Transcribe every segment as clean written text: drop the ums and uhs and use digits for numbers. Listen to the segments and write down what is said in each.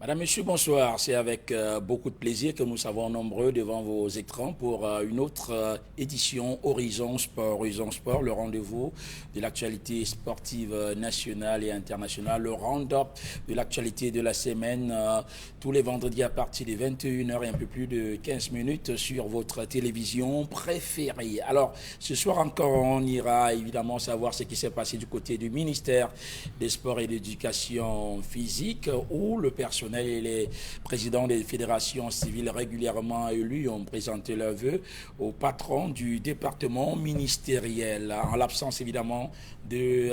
Madame, Monsieur, bonsoir. C'est avec beaucoup de plaisir que nous sommes nombreux devant vos écrans pour une autre édition Horizon Sport. Horizon Sport, le rendez-vous de l'actualité sportive nationale et internationale, le round-up de l'actualité de la semaine, tous les vendredis à partir des 21h et un peu plus de 15 minutes sur votre télévision préférée. Alors, ce soir encore, on ira évidemment savoir ce qui s'est passé du côté du ministère des Sports et de l'Éducation physique, où le personnel et les présidents des fédérations civiles régulièrement élus ont présenté leurs vœux au patron du département ministériel, en l'absence évidemment de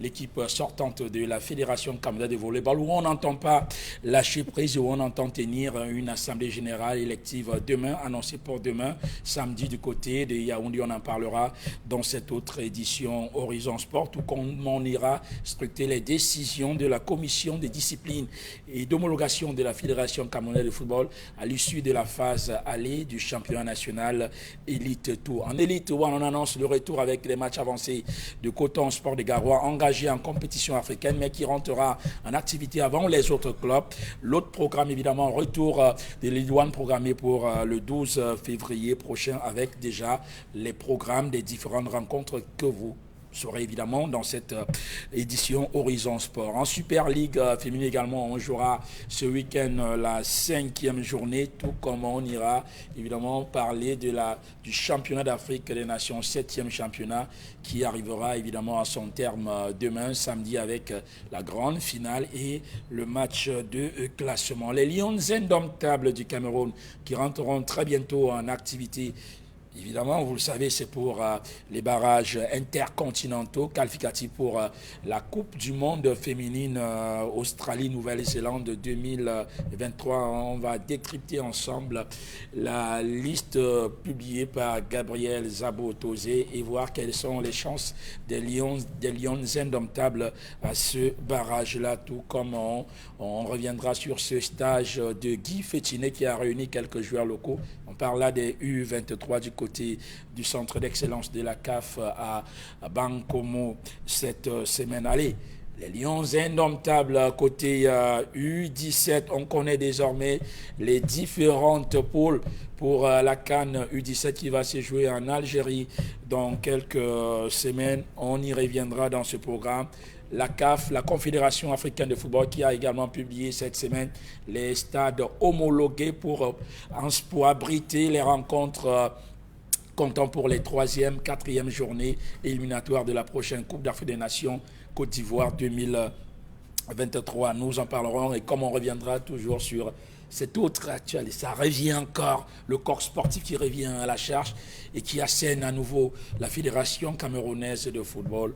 l'équipe sortante de la Fédération camerounaise de volleyball, où on n'entend pas lâcher prise, où on entend tenir une assemblée générale élective demain, annoncée pour demain, samedi du côté de Yaoundé. On en parlera dans cette autre édition Horizon Sport, où on ira scruter les décisions de la commission des disciplines et d'homologation de la Fédération camerounaise de football à l'issue de la phase aller du championnat national Elite Tour. En Elite Tour, on annonce le retour avec les matchs avancés de Coton Sport de Garoua, engagé en compétition africaine, mais qui rentrera en activité avant les autres clubs. L'autre programme, évidemment, retour de Ligue 1 programmé pour le 12 février prochain, avec déjà les programmes des différentes rencontres que vous serez évidemment dans cette édition Horizon Sport. En Super League féminine également, on jouera ce week-end la 5e journée, tout comme on ira évidemment parler du championnat d'Afrique des Nations, 7e championnat, qui arrivera évidemment à son terme demain, samedi, avec la grande finale et le match de classement. Les Lions indomptables du Cameroun qui rentreront très bientôt en activité. Évidemment, vous le savez, c'est pour les barrages intercontinentaux qualificatifs pour la Coupe du Monde féminine Australie-Nouvelle-Zélande 2023. On va décrypter ensemble la liste publiée par Gabriel Zabo-Tozé et voir quelles sont les chances des Lions indomptables à ce barrage-là, tout comme on reviendra sur ce stage de Guy Fétinet qui a réuni quelques joueurs locaux. On parle là des U23 du côté du centre d'excellence de la CAF à Bankomo cette semaine. Allez, les Lions indomptables côté U17, on connaît désormais les différentes pôles pour la CAN U17 qui va se jouer en Algérie dans quelques semaines. On y reviendra dans ce programme. La CAF, la Confédération africaine de football, qui a également publié cette semaine les stades homologués pour abriter les rencontres comptant pour les 3e, 4e journées éliminatoires de la prochaine Coupe d'Afrique des Nations Côte d'Ivoire 2023. Nous en parlerons et comme on reviendra toujours sur cette autre actualité, ça revient encore, le corps sportif qui revient à la charge et qui assène à nouveau la Fédération camerounaise de football.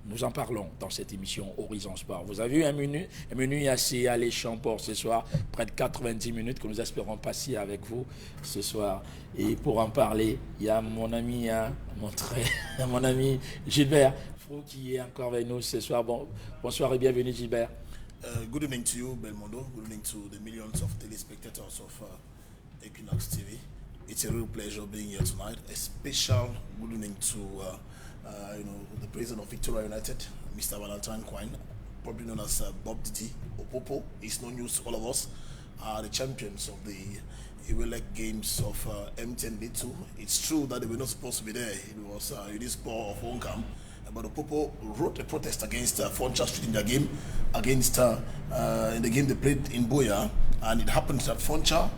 Nous en parlons dans cette émission Horizon Sport. Vous avez eu un menu assez alléchant pour ce soir, près de 90 minutes que nous espérons passer avec vous ce soir. Et pour en parler, il y a mon ami, mon ami Gilbert Frou qui est encore avec nous ce soir. Bonsoir et bienvenue Gilbert. Good evening to you, Belmondo. Good evening to the millions of telespectators of Equinox TV. It's a real pleasure being here tonight. A special good evening to the president of Victoria United, Mr. Valentine Quine, probably known as Bob Didi Opopo. It's no news to all of us. The champions of the Iwelek Games of M10 League 2. It's true that they were not supposed to be there. It was Unispo of Oncam. But Opopo wrote a protest against Foncha Street in their game, against in the game they played in Boya, and it happened that Foncha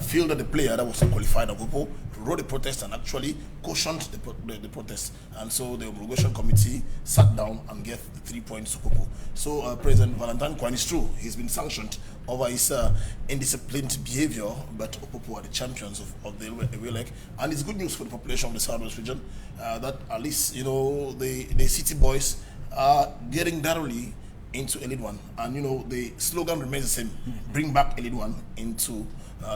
feel that the player that was qualified, Opopo, wrote a protest and actually cautioned the protest. And so the homologation committee sat down and gave the 3 points to Opopo. So President Valentine Kwan is true. He's been sanctioned over his indisciplined behavior, but Opopo are the champions of the Iwelek. And it's good news for the population of the Southwest region that at least, the city boys are getting thoroughly into Elite One. And, the slogan remains the same. Bring back Elite One into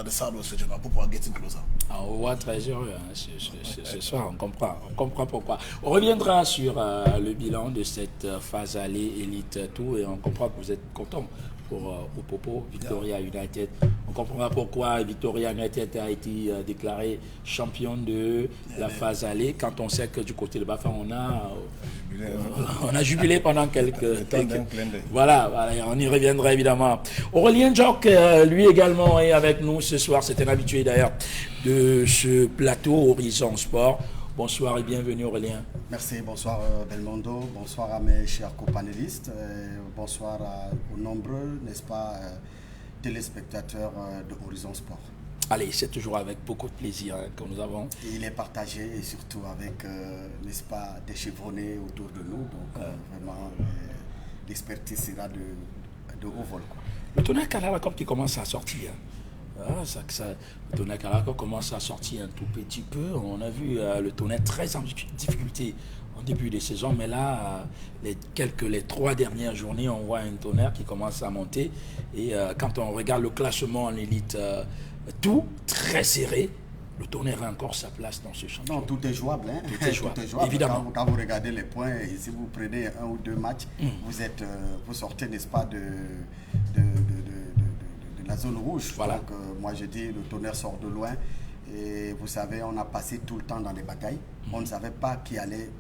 the Southwest region. Our people are getting closer. On voit très heureux ce soir, on comprend pourquoi. On reviendra sur le bilan de cette phase aller Elite Tour et on comprend que vous êtes content pour Opopo, Victoria United. On comprendra pourquoi Victoria United a été déclaré champion de la phase aller quand on sait que du côté de Bafang on a On a jubilé pendant quelques temps. Voilà, on y reviendra évidemment. Aurélien Jock, lui également est avec nous ce soir. C'est un habitué d'ailleurs de ce plateau Horizon Sport. Bonsoir et bienvenue Aurélien. Merci, bonsoir Belmondo, bonsoir à mes chers copanélistes, bonsoir aux nombreux, n'est-ce pas, téléspectateurs de Horizon Sport. Allez, c'est toujours avec beaucoup de plaisir que nous avons. Et il est partagé et surtout avec, n'est-ce pas, des chevronnés autour de nous. Donc vraiment, l'expertise sera de haut vol, quoi. Le tonnerre Kalarako qui commence à sortir. Le tonnerre Kalarako commence à sortir un tout petit peu. On a vu le tonnerre très en difficulté en début de saison. Mais là, les 3 dernières journées, on voit un tonnerre qui commence à monter. Et quand on regarde le classement en élite, tout très serré, le tonnerre a encore sa place dans ce championnat. Non, tout est jouable. Hein? Tout est jouable, évidemment. Quand vous regardez les points, et si vous prenez 1 ou 2 matchs, vous sortez, n'est-ce pas, de la zone rouge. Voilà. Donc, moi, je dis, le tonnerre sort de loin. Et vous savez, on a passé tout le temps dans les batailles. On ne savait pas qui allait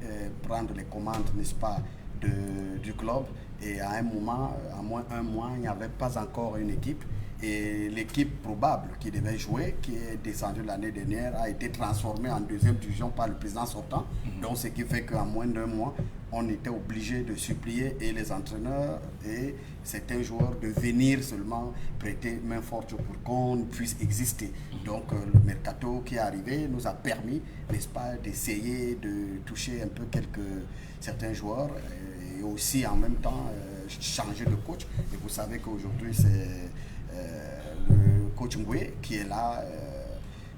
prendre les commandes, n'est-ce pas, du club. Et à un moment, à moins 1 mois, il n'y avait pas encore une équipe. Et l'équipe probable qui devait jouer, qui est descendue l'année dernière, a été transformée en 2e division par le président sortant. Donc, ce qui fait qu'en moins d'1 mois, on était obligé de supplier et les entraîneurs et certains joueurs de venir seulement prêter main forte pour qu'on puisse exister. Donc, le mercato qui est arrivé nous a permis, n'est-ce pas, d'essayer de toucher un peu certains joueurs et aussi en même temps changer de coach. Et vous savez qu'aujourd'hui, c'est le coach Mboué qui est là,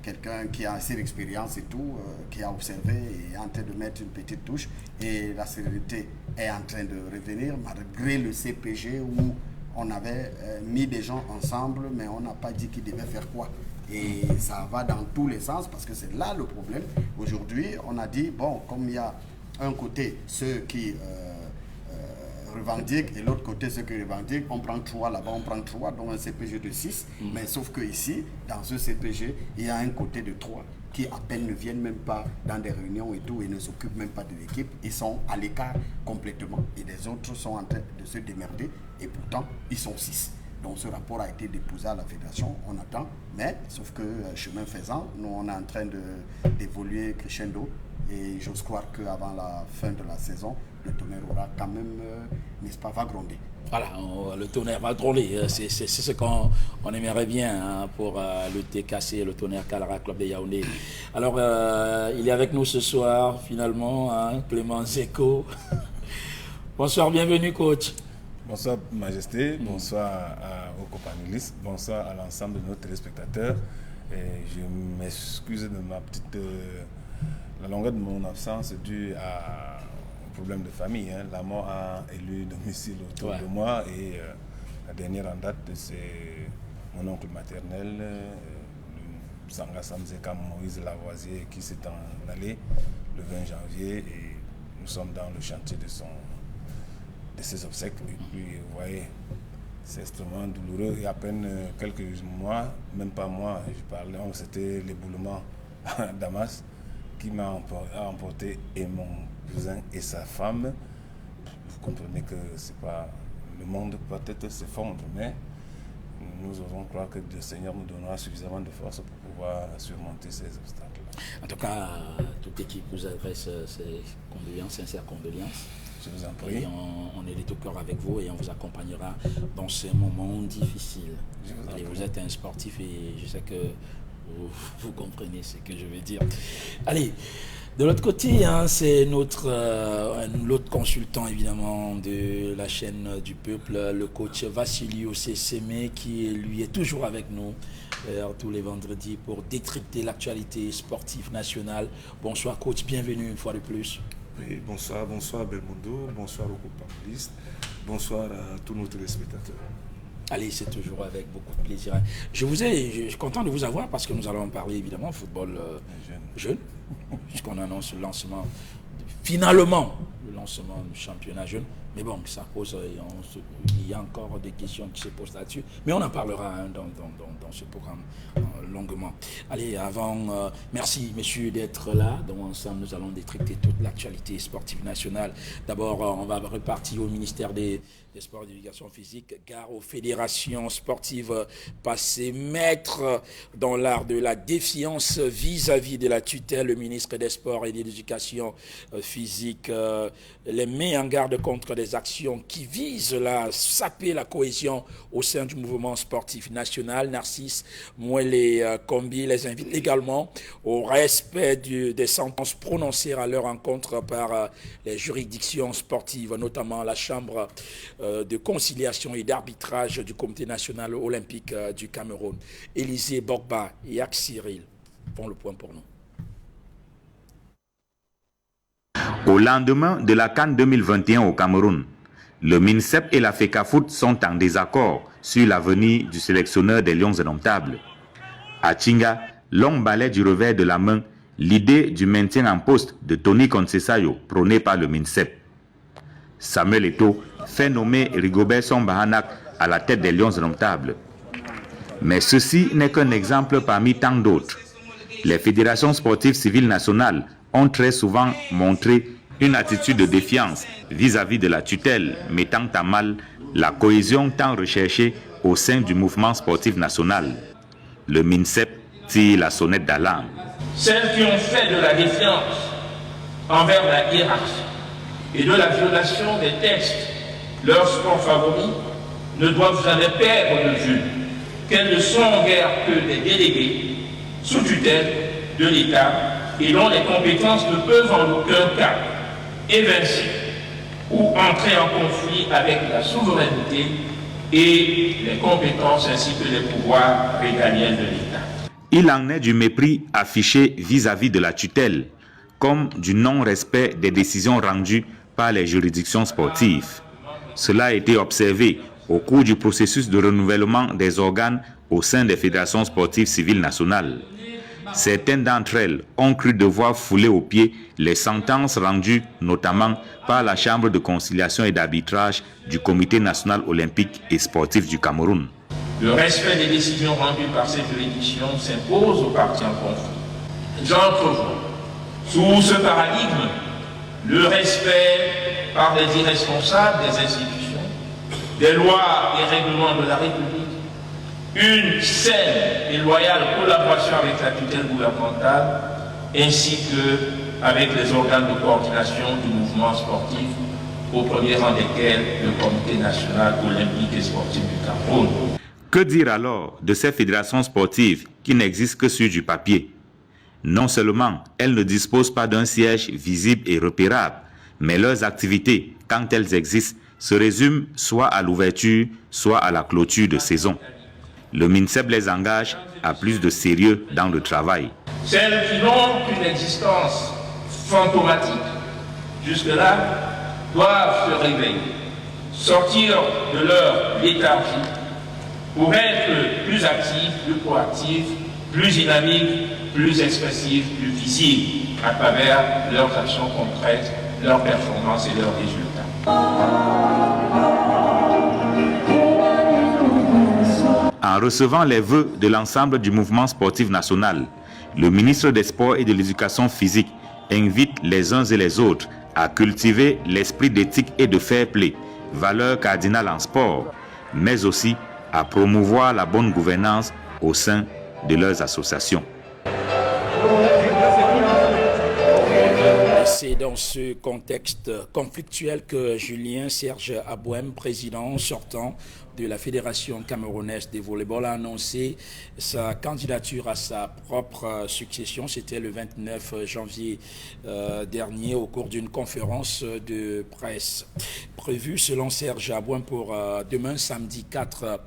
quelqu'un qui a assez d'expérience et tout, qui a observé et est en train de mettre une petite touche. Et la sérénité est en train de revenir malgré le CPG où on avait mis des gens ensemble, mais on n'a pas dit qui devait faire quoi. Et ça va dans tous les sens parce que c'est là le problème. Aujourd'hui, on a dit, bon, comme il y a un côté ceux qui revendiquent et l'autre côté ceux qui revendiquent, on prend 3 là-bas, on prend 3, donc un CPG de 6. Mais sauf que ici, dans ce CPG, il y a un côté de 3 qui à peine ne viennent même pas dans des réunions et tout et ne s'occupent même pas de l'équipe. Ils sont à l'écart complètement et les autres sont en train de se démerder et pourtant ils sont 6. Donc ce rapport a été déposé à la fédération, on attend, mais sauf que chemin faisant, nous on est en train d'évoluer crescendo et j'ose croire qu'avant la fin de la saison, le tonnerre aura quand même, n'est-ce pas, va gronder. Voilà, le tonnerre va gronder, c'est ce qu'on aimerait bien pour le TKC, le tonnerre Kalara Club de Yaoundé. Alors, il est avec nous ce soir, finalement, Clément Zeko. Bonsoir, bienvenue coach. Bonsoir Majesté, bonsoir aux companélistes, bonsoir à l'ensemble de nos téléspectateurs. Et je m'excuse de ma petite... la longueur de mon absence est due à un problème de famille. Hein. La mort a élu domicile autour de moi et la dernière en date, c'est mon oncle maternel, Sanga Samzeka Moïse Lavoisier, qui s'est en allé le 20 janvier et nous sommes dans le chantier de ses obsèques. Et puis, vous voyez, c'est extrêmement douloureux. Et à peine quelques mois, même pas moi, je parlais, c'était l'éboulement à Damas qui m'a emporté et mon cousin et sa femme. Vous comprenez que c'est pas le monde peut-être s'effondre, mais nous osons croire que le Seigneur nous donnera suffisamment de force pour pouvoir surmonter ces obstacles. En tout cas, toute l'équipe vous adresse ses condoléances, sincères condoléances. Je vous en prie. Et on est de tout cœur avec vous et on vous accompagnera dans ces moments difficiles. Vous êtes un sportif et je sais que vous comprenez ce que je veux dire. Allez, de l'autre côté, c'est l'autre consultant évidemment de la chaîne du peuple, le coach Vassilio Seseme, qui lui est toujours avec nous tous les vendredis pour décrypter l'actualité sportive nationale. Bonsoir coach, bienvenue une fois de plus. Oui, bonsoir Belmondo, bonsoir aux companélistes, bonsoir à tous nos téléspectateurs. Allez, c'est toujours avec beaucoup de plaisir. Je suis content de vous avoir parce que nous allons parler évidemment football jeune, puisqu'on annonce le lancement finalement le lancement du championnat jeune. Mais bon, ça pose, il y a encore des questions qui se posent là-dessus. Mais on en parlera dans ce programme longuement. Allez, merci messieurs d'être là. Donc ensemble, nous allons décrypter toute l'actualité sportive nationale. D'abord, on va repartir au ministère des Sports et de l'Éducation physique, gare aux fédérations sportives passées maîtres dans l'art de la défiance vis-à-vis de la tutelle. Le ministre des Sports et de l'Éducation physique les met en garde contre des actions qui visent à saper la cohésion au sein du mouvement sportif national. Narcisse Mouele-Kombi les invite également au respect des sentences prononcées à leur encontre par les juridictions sportives, notamment la Chambre de conciliation et d'arbitrage du Comité national olympique du Cameroun. Élisée Bogba et Yak Cyril font le point pour nous. Au lendemain de la CAN 2021 au Cameroun, le MINSEP et la FECAFOOT sont en désaccord sur l'avenir du sélectionneur des Lions indomptables. À Tchinga, l'homme balaie du revers de la main l'idée du maintien en poste de Tony Conceição prôné par le MINSEP. Samuel Eto'o fait nommer Rigobert Song-Bahanak à la tête des Lions indomptables. Mais ceci n'est qu'un exemple parmi tant d'autres. Les fédérations sportives civiles nationales ont très souvent montré une attitude de défiance vis-à-vis de la tutelle, mettant à mal la cohésion tant recherchée au sein du mouvement sportif national. Le MINSEP tire la sonnette d'alarme. Celles qui ont fait de la défiance envers la hiérarchie et de la violation des textes, leur sport favori, ne doivent jamais perdre de vue qu'elles ne sont guère que des délégués sous tutelle de l'État et dont les compétences ne peuvent en aucun cas évincer ou entrer en conflit avec la souveraineté et les compétences ainsi que les pouvoirs régaliens de l'État. Il en est du mépris affiché vis-à-vis de la tutelle, comme du non-respect des décisions rendues par les juridictions sportives. Cela a été observé au cours du processus de renouvellement des organes au sein des fédérations sportives civiles nationales. Certaines d'entre elles ont cru devoir fouler aux pieds les sentences rendues notamment par la Chambre de conciliation et d'arbitrage du Comité national olympique et sportif du Cameroun. Le respect des décisions rendues par ces juridictions s'impose aux parties en conflit. J'entrevois, sous ce paradigme, le respect par les irresponsables des institutions, des lois et règlements de la République, une saine et loyale collaboration avec la tutelle gouvernementale, ainsi qu'avec les organes de coordination du mouvement sportif, au premier rang desquels le Comité national olympique et sportif du Cameroun. Que dire alors de ces fédérations sportives qui n'existent que sur du papier? Non seulement elles ne disposent pas d'un siège visible et repérable, mais leurs activités, quand elles existent, se résument soit à l'ouverture, soit à la clôture de saison. Le MINSEP les engage à plus de sérieux dans le travail. Celles qui n'ont qu'une existence fantomatique, jusque-là, doivent se réveiller, sortir de leur léthargie pour être plus actifs, plus proactifs, plus dynamiques, plus expressifs, plus visibles à travers leurs actions concrètes, leurs performances et leurs résultats. En recevant les vœux de l'ensemble du mouvement sportif national, le ministre des Sports et de l'Éducation physique invite les uns et les autres à cultiver l'esprit d'éthique et de fair play, valeur cardinale en sport, mais aussi à promouvoir la bonne gouvernance au sein de leurs associations. C'est dans ce contexte conflictuel que Julien Serge Abouem, président sortant de la Fédération camerounaise de volleyball, a annoncé sa candidature à sa propre succession. C'était le 29 janvier dernier au cours d'une conférence de presse prévue selon Serge Abouem pour demain samedi 4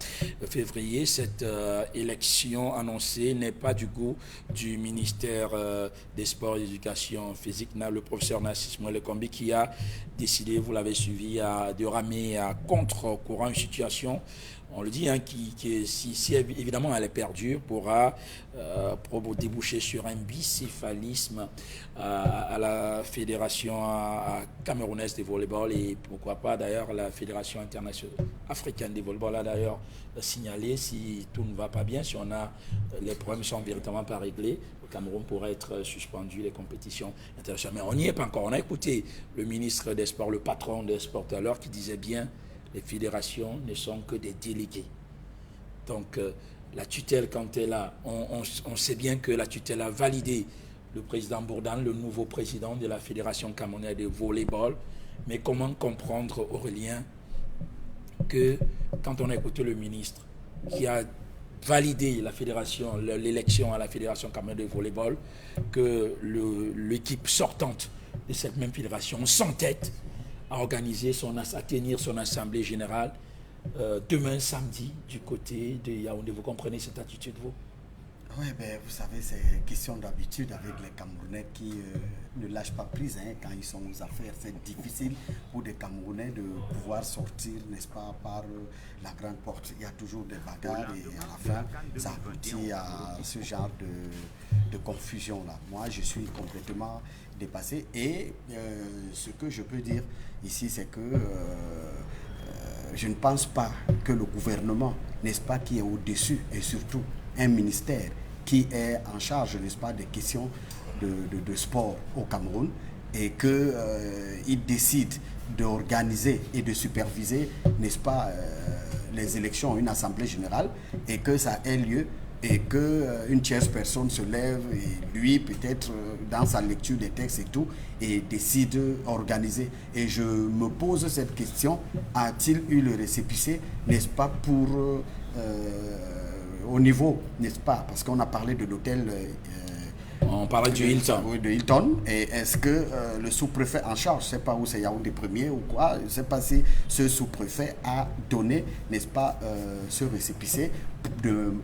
février. Cette élection annoncée n'est pas du goût du ministère des Sports et de l'Éducation physique, le professeur Narcisse Mouele-Kombi, qui a décidé, vous l'avez suivi, de ramer à contre-courant une situation on le dit, hein, si évidemment elle est perdue, pourra déboucher sur un bicéphalisme à la fédération camerounaise de volleyball et pourquoi pas d'ailleurs la fédération internationale africaine de volleyball a d'ailleurs signalé si tout ne va pas bien, si on a les problèmes sont véritablement pas réglés, le Cameroun pourrait être suspendu les compétitions internationales. Mais on n'y est pas encore. On a écouté le ministre des Sports, le patron des sports tout à l'heure qui disait bien les fédérations ne sont que des délégués. Donc, la tutelle, quand elle a, on sait bien que la tutelle a validé le président Bourdan, le nouveau président de la Fédération camerounaise de volleyball. Mais comment comprendre, Aurélien, que quand on a écouté le ministre qui a validé la fédération, l'élection à la Fédération camerounaise de volleyball, que l'équipe sortante de cette même fédération s'entête à tenir son assemblée générale demain samedi du côté de Yaoundé. Vous comprenez cette attitude, vous? Oui, ben, vous savez, c'est question d'habitude avec les Camerounais qui ne lâchent pas prise quand ils sont aux affaires. C'est difficile pour des Camerounais de pouvoir sortir, n'est-ce pas, par la grande porte. Il y a toujours des bagarres et à la fin, ça aboutit à ce genre de confusion-là. Moi, je suis complètement dépassé et ce que je peux dire ici, c'est que je ne pense pas que le gouvernement, n'est-ce pas, qui est au-dessus et surtout un ministère qui est en charge, n'est-ce pas, des questions de sport au Cameroun et qu'il décide d'organiser et de superviser, n'est-ce pas, les élections, une assemblée générale et que ça ait lieu et qu'une tierce personne se lève et lui, peut-être dans sa lecture des textes et tout, et décide d'organiser. Et je me pose cette question, a-t-il eu le récépissé, n'est-ce pas, pour au niveau, n'est-ce pas, parce qu'on a parlé de l'hôtel... on parlait du Hilton. Oui, de Hilton. Et est-ce que le sous-préfet en charge, je ne sais pas où c'est Yaoundé premier ou quoi, je ne sais pas si ce sous-préfet a donné, n'est-ce pas, ce récépissé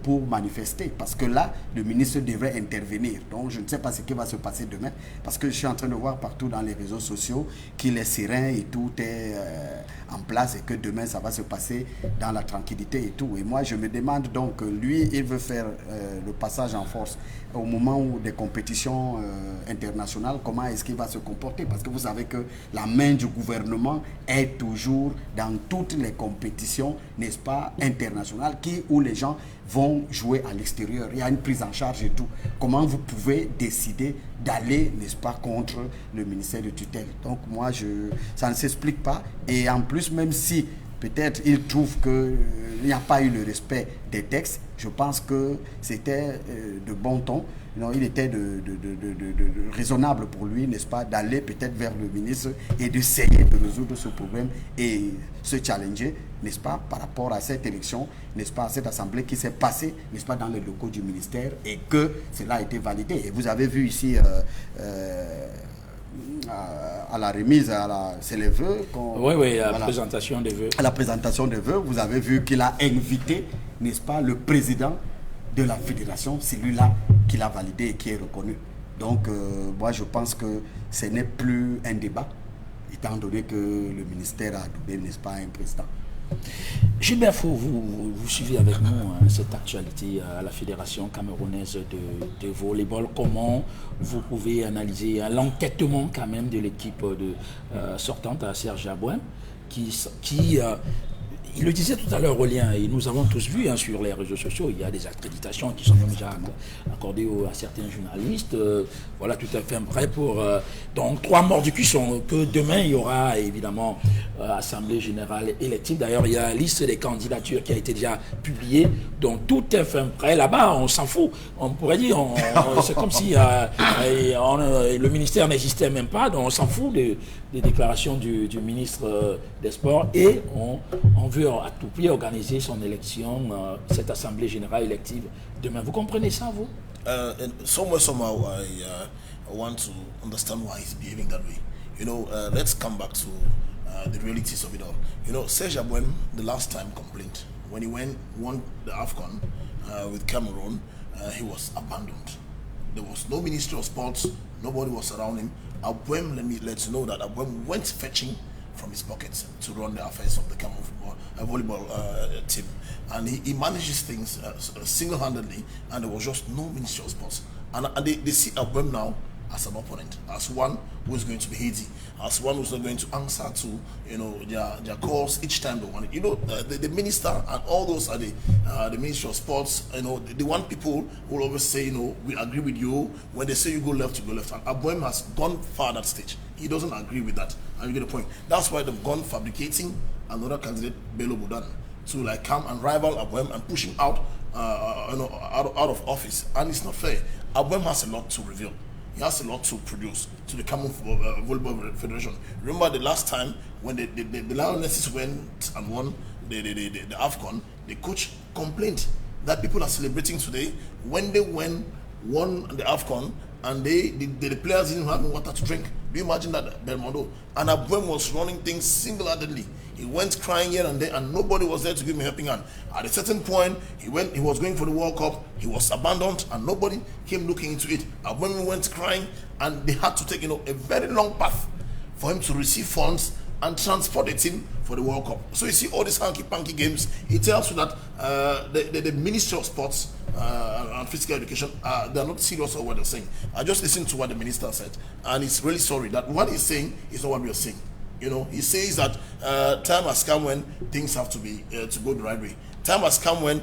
pour manifester. Parce que là, le ministre devrait intervenir. Donc, je ne sais pas ce qui va se passer demain. Parce que je suis en train de voir partout dans les réseaux sociaux qu'il est serein et tout est en place et que demain, ça va se passer dans la tranquillité et tout. Et moi, je me demande donc, lui, il veut faire le passage en force au moment où des compétitions internationales, comment est-ce qu'il va se comporter? Parce que vous savez que la main du gouvernement est toujours dans toutes les compétitions, n'est-ce pas, internationales, où les gens vont jouer à l'extérieur. Il y a une prise en charge et tout. Comment vous pouvez décider d'aller, n'est-ce pas, contre le ministère de tutelle? Donc moi, ça ne s'explique pas. Et en plus, même si peut-être il trouve qu'il n'y a pas eu le respect des textes, je pense que c'était de bon ton. Non, il était raisonnable pour lui, n'est-ce pas, d'aller peut-être vers le ministre et d'essayer de résoudre ce problème et se challenger, n'est-ce pas, par rapport à cette élection, n'est-ce pas, à cette assemblée qui s'est passée, n'est-ce pas, dans les locaux du ministère et que cela a été validé. Et vous avez vu ici à la remise, c'est les vœux. Oui, la présentation des vœux. À la présentation des vœux, vous avez vu qu'il a invité, n'est-ce pas, le président de la fédération, c'est lui-là qui l'a validé et qui est reconnu. Donc, moi, je pense que ce n'est plus un débat, étant donné que le ministère a donné, n'est-ce pas, un président. Gilbert Fou, vous suivez avec nous cette actualité à la Fédération camerounaise de volleyball. Comment vous pouvez analyser l'enquêtement quand même de l'équipe sortante à Serge Abouem qui il le disait tout à l'heure, Aurélien, et nous avons tous vu sur les réseaux sociaux, il y a des accréditations qui sont même déjà accordées à certains journalistes. Voilà, tout à fait prêt pour... donc, 3 morts du cuisson, que demain, il y aura évidemment Assemblée Générale élective. D'ailleurs, il y a la liste des candidatures qui a été déjà publiée, donc tout est fait prêt. Là-bas, on s'en fout. On pourrait dire, c'est comme si le ministère n'existait même pas, donc on s'en fout des déclarations du ministre des Sports et on veut à tout prix organiser son élection, cette Assemblée Générale élective demain. Vous comprenez ça, vous? Somehow, I want to understand why he's behaving that way. You know, let's come back to the realities of it all. You know, Serge Abouem, the last time complained, when he won the AFCON with Cameroon, he was abandoned. There was no Ministry of Sports, nobody was around him. Abouem, let you know that Abouem went fetching from his pockets to run the affairs of the Cameroon volleyball team. And he manages things single-handedly, and there was just no Ministry of Sports. And they see Abuem now as an opponent, as one who is going to be easy, as one who's not going to answer to their calls each time they want it. The minister and all those are the Ministry of Sports. They want people who will always say, we agree with you. When they say you go left, you go left. And Abuem has gone far that stage. He doesn't agree with that, and you get the point. That's why they've gone fabricating another candidate, Bello Budan, to come and rival Abuem and push him out of office. And it's not fair. Abuem has a lot to reveal. He has a lot to produce to the Cameroon Volleyball Federation. Remember the last time when the Lionesses went and won the AFCON, the coach complained that people are celebrating today when they won the AFCON and the players didn't have water to drink. Do you imagine that, Belmondo? And Abuem was running things single-handedly. He went crying here and there, and nobody was there to give him a helping hand. At a certain point, he was going for the World Cup, he was abandoned, and nobody came looking into it. Abuem went crying, and they had to take a very long path for him to receive funds and transport the team for the World Cup. So you see all these hanky-panky games. It tells you that the Ministry of Sports and Physical Education, they're not serious about what they're saying. I just listened to what the minister said, and he's really sorry that what he's saying is not what we're saying. He says that time has come when things have to be to go the right way. Time has come when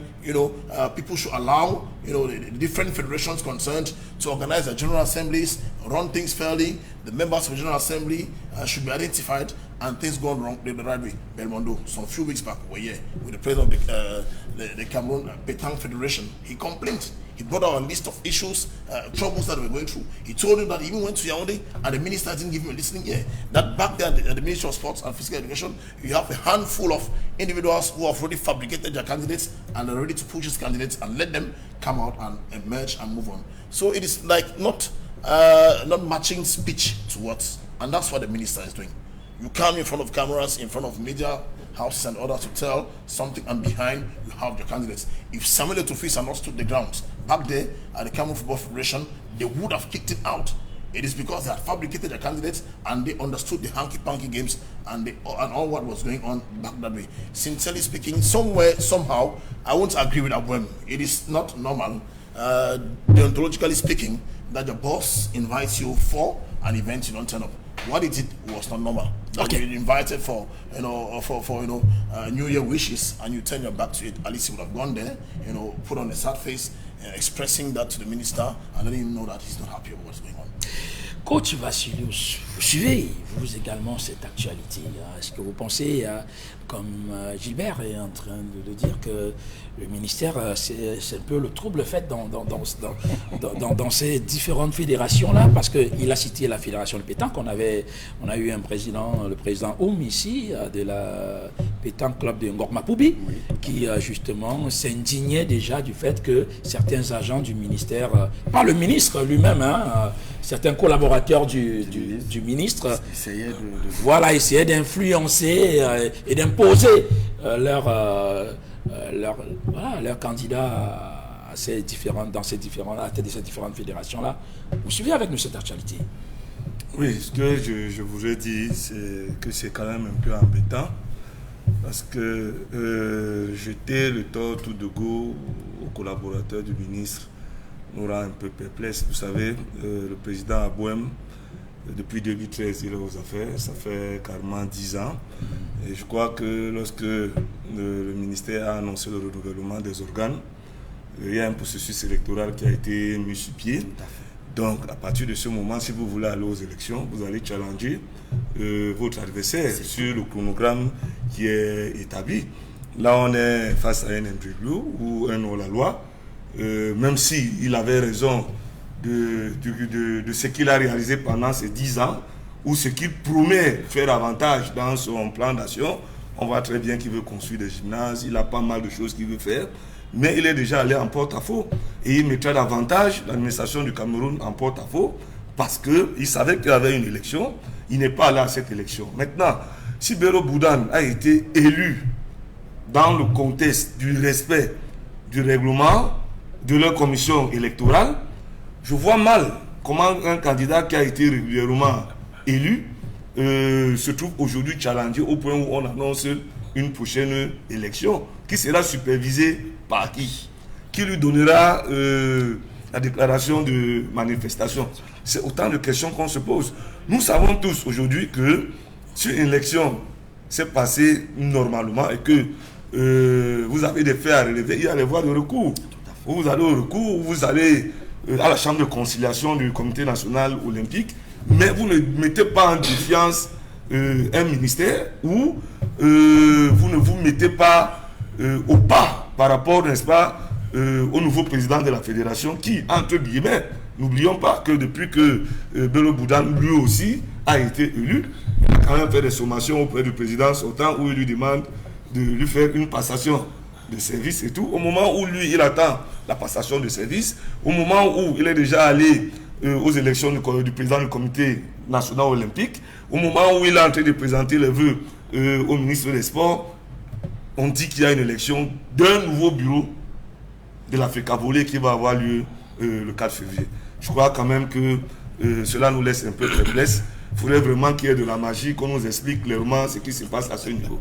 people should allow the different federations concerned to organize their general assemblies, run things fairly. The members of the general assembly should be identified, and things gone wrong the right way. Belmondo, some few weeks back, we were here with the president of the Cameroon Petang Federation. He complained. He brought out a list of issues, troubles that we were going through. He told him that he even went to Yaoundé and the minister didn't give him a listening ear. That back there at the Ministry of Sports and Physical Education, you have a handful of individuals who have already fabricated their candidates and are ready to push these candidates and let them come out and emerge and move on. So it is like not matching speech to words, and that's what the minister is doing. You come in front of cameras, in front of media houses and others to tell something, and behind you have your candidates. If Samuel Eto'o had not stood the ground back there at the Cameroon Football Federation, they would have kicked it out. It is because they had fabricated their candidates and they understood the hanky-panky games and all what was going on back that way. Sincerely speaking, somewhere, somehow, I won't agree with Abuem. It is not normal, deontologically speaking, that your boss invites you for an event, you don't turn up. What he did was not normal. Okay. You invited for New Year wishes and you turn your back to it. At least he would have gone there, put on a sad face, expressing that to the minister and letting him know that he's not happy with what's going on. Coach Vassilios, vous suivez vous également cette actualité. Est-ce que vous pensez, comme Gilbert est en train de dire, que le ministère, c'est un peu le trouble fait dans ces différentes fédérations-là, parce qu'il a cité la fédération de pétanque. On a eu le président Oum ici, de la pétanque club de Ngor Mapoubi, oui, qui justement s'indignait déjà du fait que certains agents du ministère, pas le ministre lui-même, certains collaborateurs du ministre, essayaient d'influencer et d'imposer leur candidat à ces différentes fédérations-là. Vous suivez avec nous cette actualité? Oui, ce que je voudrais dire, c'est que c'est quand même un peu embêtant, parce que jeter le tort tout de go aux collaborateurs du ministre nous rend un peu perplexe. Vous savez, le président Abuem, depuis 2013, il est aux affaires. Ça fait carrément 10 ans. Et je crois que lorsque le ministère a annoncé le renouvellement des organes, il y a un processus électoral qui a été mis sur pied. Donc, à partir de ce moment, si vous voulez aller aux élections, vous allez challenger votre adversaire sur le chronogramme qui est établi. Là, on est face à un imbroglio ou un hors-la-loi. Même s'il avait raison de ce qu'il a réalisé pendant ces 10 ans, ou ce qu'il promet faire avantage dans son plan d'action, on voit très bien qu'il veut construire des gymnases, il a pas mal de choses qu'il veut faire, mais il est déjà allé en porte-à-faux, et il mettrait davantage l'administration du Cameroun en porte-à-faux, parce qu'il savait qu'il y avait une élection, il n'est pas allé à cette élection. Maintenant, si Bello Budan a été élu dans le contexte du respect du règlement de leur commission électorale, je vois mal comment un candidat qui a été régulièrement élu se trouve aujourd'hui challengé au point où on annonce une prochaine élection qui sera supervisée par qui? Qui lui donnera la déclaration de manifestation? C'est autant de questions qu'on se pose. Nous savons tous aujourd'hui que si une élection s'est passée normalement et que vous avez des faits à relever, il y a les voies de recours. Vous allez au recours, vous allez à la chambre de conciliation du Comité national olympique, mais vous ne mettez pas en défiance un ministère ou vous ne vous mettez pas au pas par rapport, n'est-ce pas, au nouveau président de la fédération qui, entre guillemets, n'oublions pas que depuis que Bello Boudane lui aussi a été élu, il a quand même fait des sommations auprès du président sortant où il lui demande de lui faire une passation de service et tout. Au moment où lui, il attend la passation de service, au moment où il est déjà allé aux élections du président du comité national olympique, au moment où il est en train de présenter les vœux au ministre des Sports, on dit qu'il y a une élection d'un nouveau bureau de l'Africa Volley qui va avoir lieu le 4 février. Je crois quand même que cela nous laisse un peu perplexes. Il faudrait vraiment qu'il y ait de la magie, qu'on nous explique clairement ce qui se passe à ce niveau.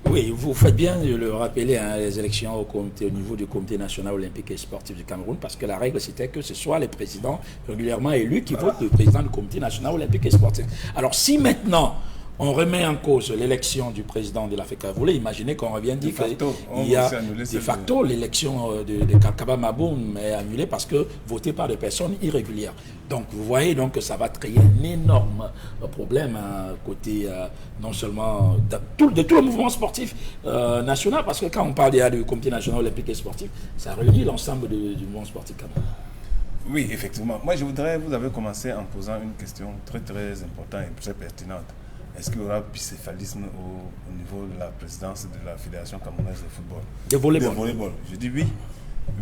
Oui, vous faites bien de le rappeler, hein, les élections au niveau du Comité national olympique et sportif du Cameroun, parce que la règle c'était que ce soit les présidents régulièrement élus qui votent le président du Comité national olympique et sportif. Alors si maintenant on remet en cause l'élection du président de l'Africa Volley, imaginez qu'on revient dire qu'il y a de facto l'élection de Kakaba Maboum est annulée parce que votée par des personnes irrégulières. Donc vous voyez donc que ça va créer un énorme problème côté non seulement de tout le mouvement sportif national, parce que quand on parle du Comité national olympique et sportif, ça réunit l'ensemble du mouvement sportif camerounais. Oui, effectivement. Moi, vous avez commencé en posant une question très très importante et très pertinente. Est-ce qu'il y aura bicéphalisme au niveau de la présidence de la Fédération camerounaise de football? De volleyball. Je dis oui.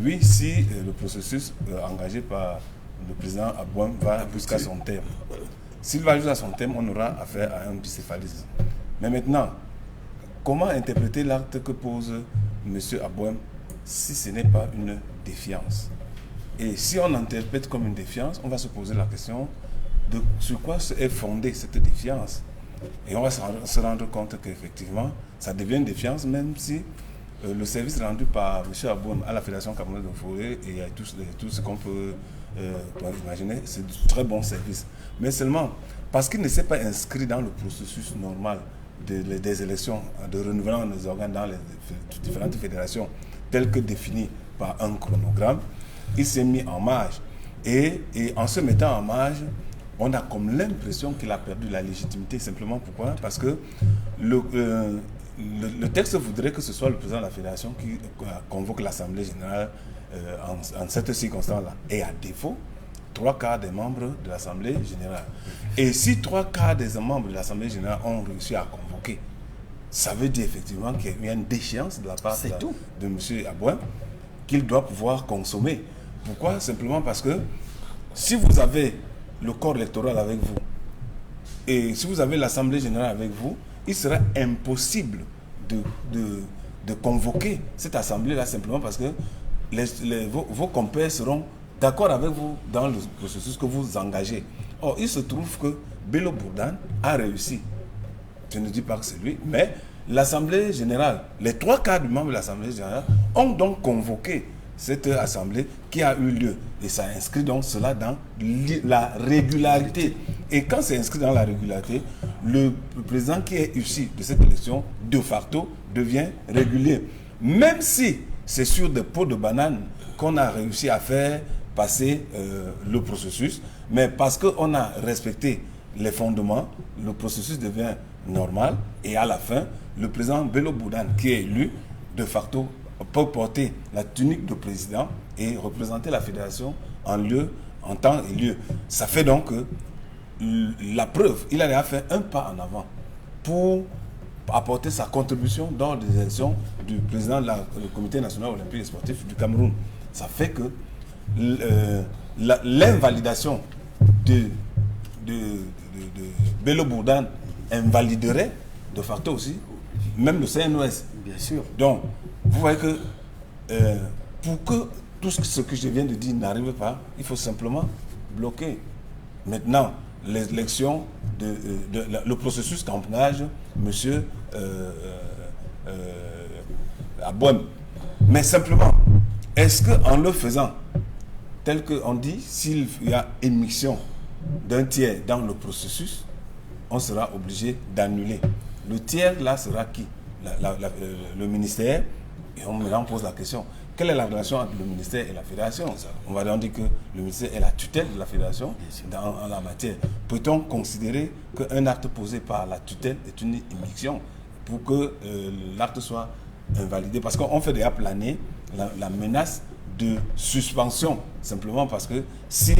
Oui, si le processus engagé par le président Abouam va jusqu'à son terme. S'il va jusqu'à son terme, on aura affaire à un bicéphalisme. Mais maintenant, comment interpréter l'acte que pose M. Abouam si ce n'est pas une défiance? Et si on interprète comme une défiance, on va se poser la question de sur quoi est fondée cette défiance. Et on va se rendre compte qu'effectivement, ça devient une défiance, même si le service rendu par M. Aboum à la Fédération camerounaise de football et à tout ce qu'on peut imaginer, c'est du très bon service. Mais seulement parce qu'il ne s'est pas inscrit dans le processus normal des élections, de renouvellement des organes dans les différentes fédérations, telles que définies par un chronogramme, il s'est mis en marge. Et en se mettant en marge, on a comme l'impression qu'il a perdu la légitimité. Simplement pourquoi? Parce que le texte voudrait que ce soit le président de la fédération qui convoque l'Assemblée générale en cette circonstance-là. Et à défaut, 3/4 des membres de l'Assemblée générale. Et si 3/4 des membres de l'Assemblée générale ont réussi à convoquer, ça veut dire effectivement qu'il y a une déchéance de la part de M. Abouem qu'il doit pouvoir consommer. Pourquoi? Simplement parce que si vous avez le corps électoral avec vous et si vous avez l'Assemblée générale avec vous, il sera impossible de convoquer cette Assemblée-là simplement parce que vos compères seront d'accord avec vous dans le processus que vous engagez. Or, il se trouve que Bello Boudane a réussi. Je ne dis pas que c'est lui, mais l'Assemblée générale, les 3/4 membres de l'Assemblée générale ont donc convoqué cette assemblée qui a eu lieu. Et ça inscrit donc cela dans la régularité. Et quand c'est inscrit dans la régularité, le président qui est issu de cette élection, de facto, devient régulier. Même si c'est sur des pots de banane qu'on a réussi à faire passer le processus, mais parce qu'on a respecté les fondements, le processus devient normal. Et à la fin, le président Bello Boudane, qui est élu, de facto, peut porter la tunique de président et représenter la fédération en temps et lieu. Ça fait donc que la preuve, il a fait un pas en avant pour apporter sa contribution dans les élections du président du Comité national olympique et sportif du Cameroun. Ça fait que l'invalidation de Bello Boudane invaliderait de facto aussi même le CNOS. Bien sûr. Donc, vous voyez que pour que tout ce que je viens de dire n'arrive pas, il faut simplement bloquer. Maintenant, l'élection, le processus qu'engage M. Abouem. Mais simplement, est-ce qu'en le faisant, tel qu'on dit, s'il y a émission d'un tiers dans le processus, on sera obligé d'annuler. Le tiers, là, sera qui? Le ministère. Et on pose la question, quelle est la relation entre le ministère et la fédération? On va donc dire que le ministère est la tutelle de la fédération en la matière. Peut-on considérer qu'un acte posé par la tutelle est une émission pour que l'acte soit invalidé? Parce qu'on fait déjà planer la menace de suspension, simplement parce que si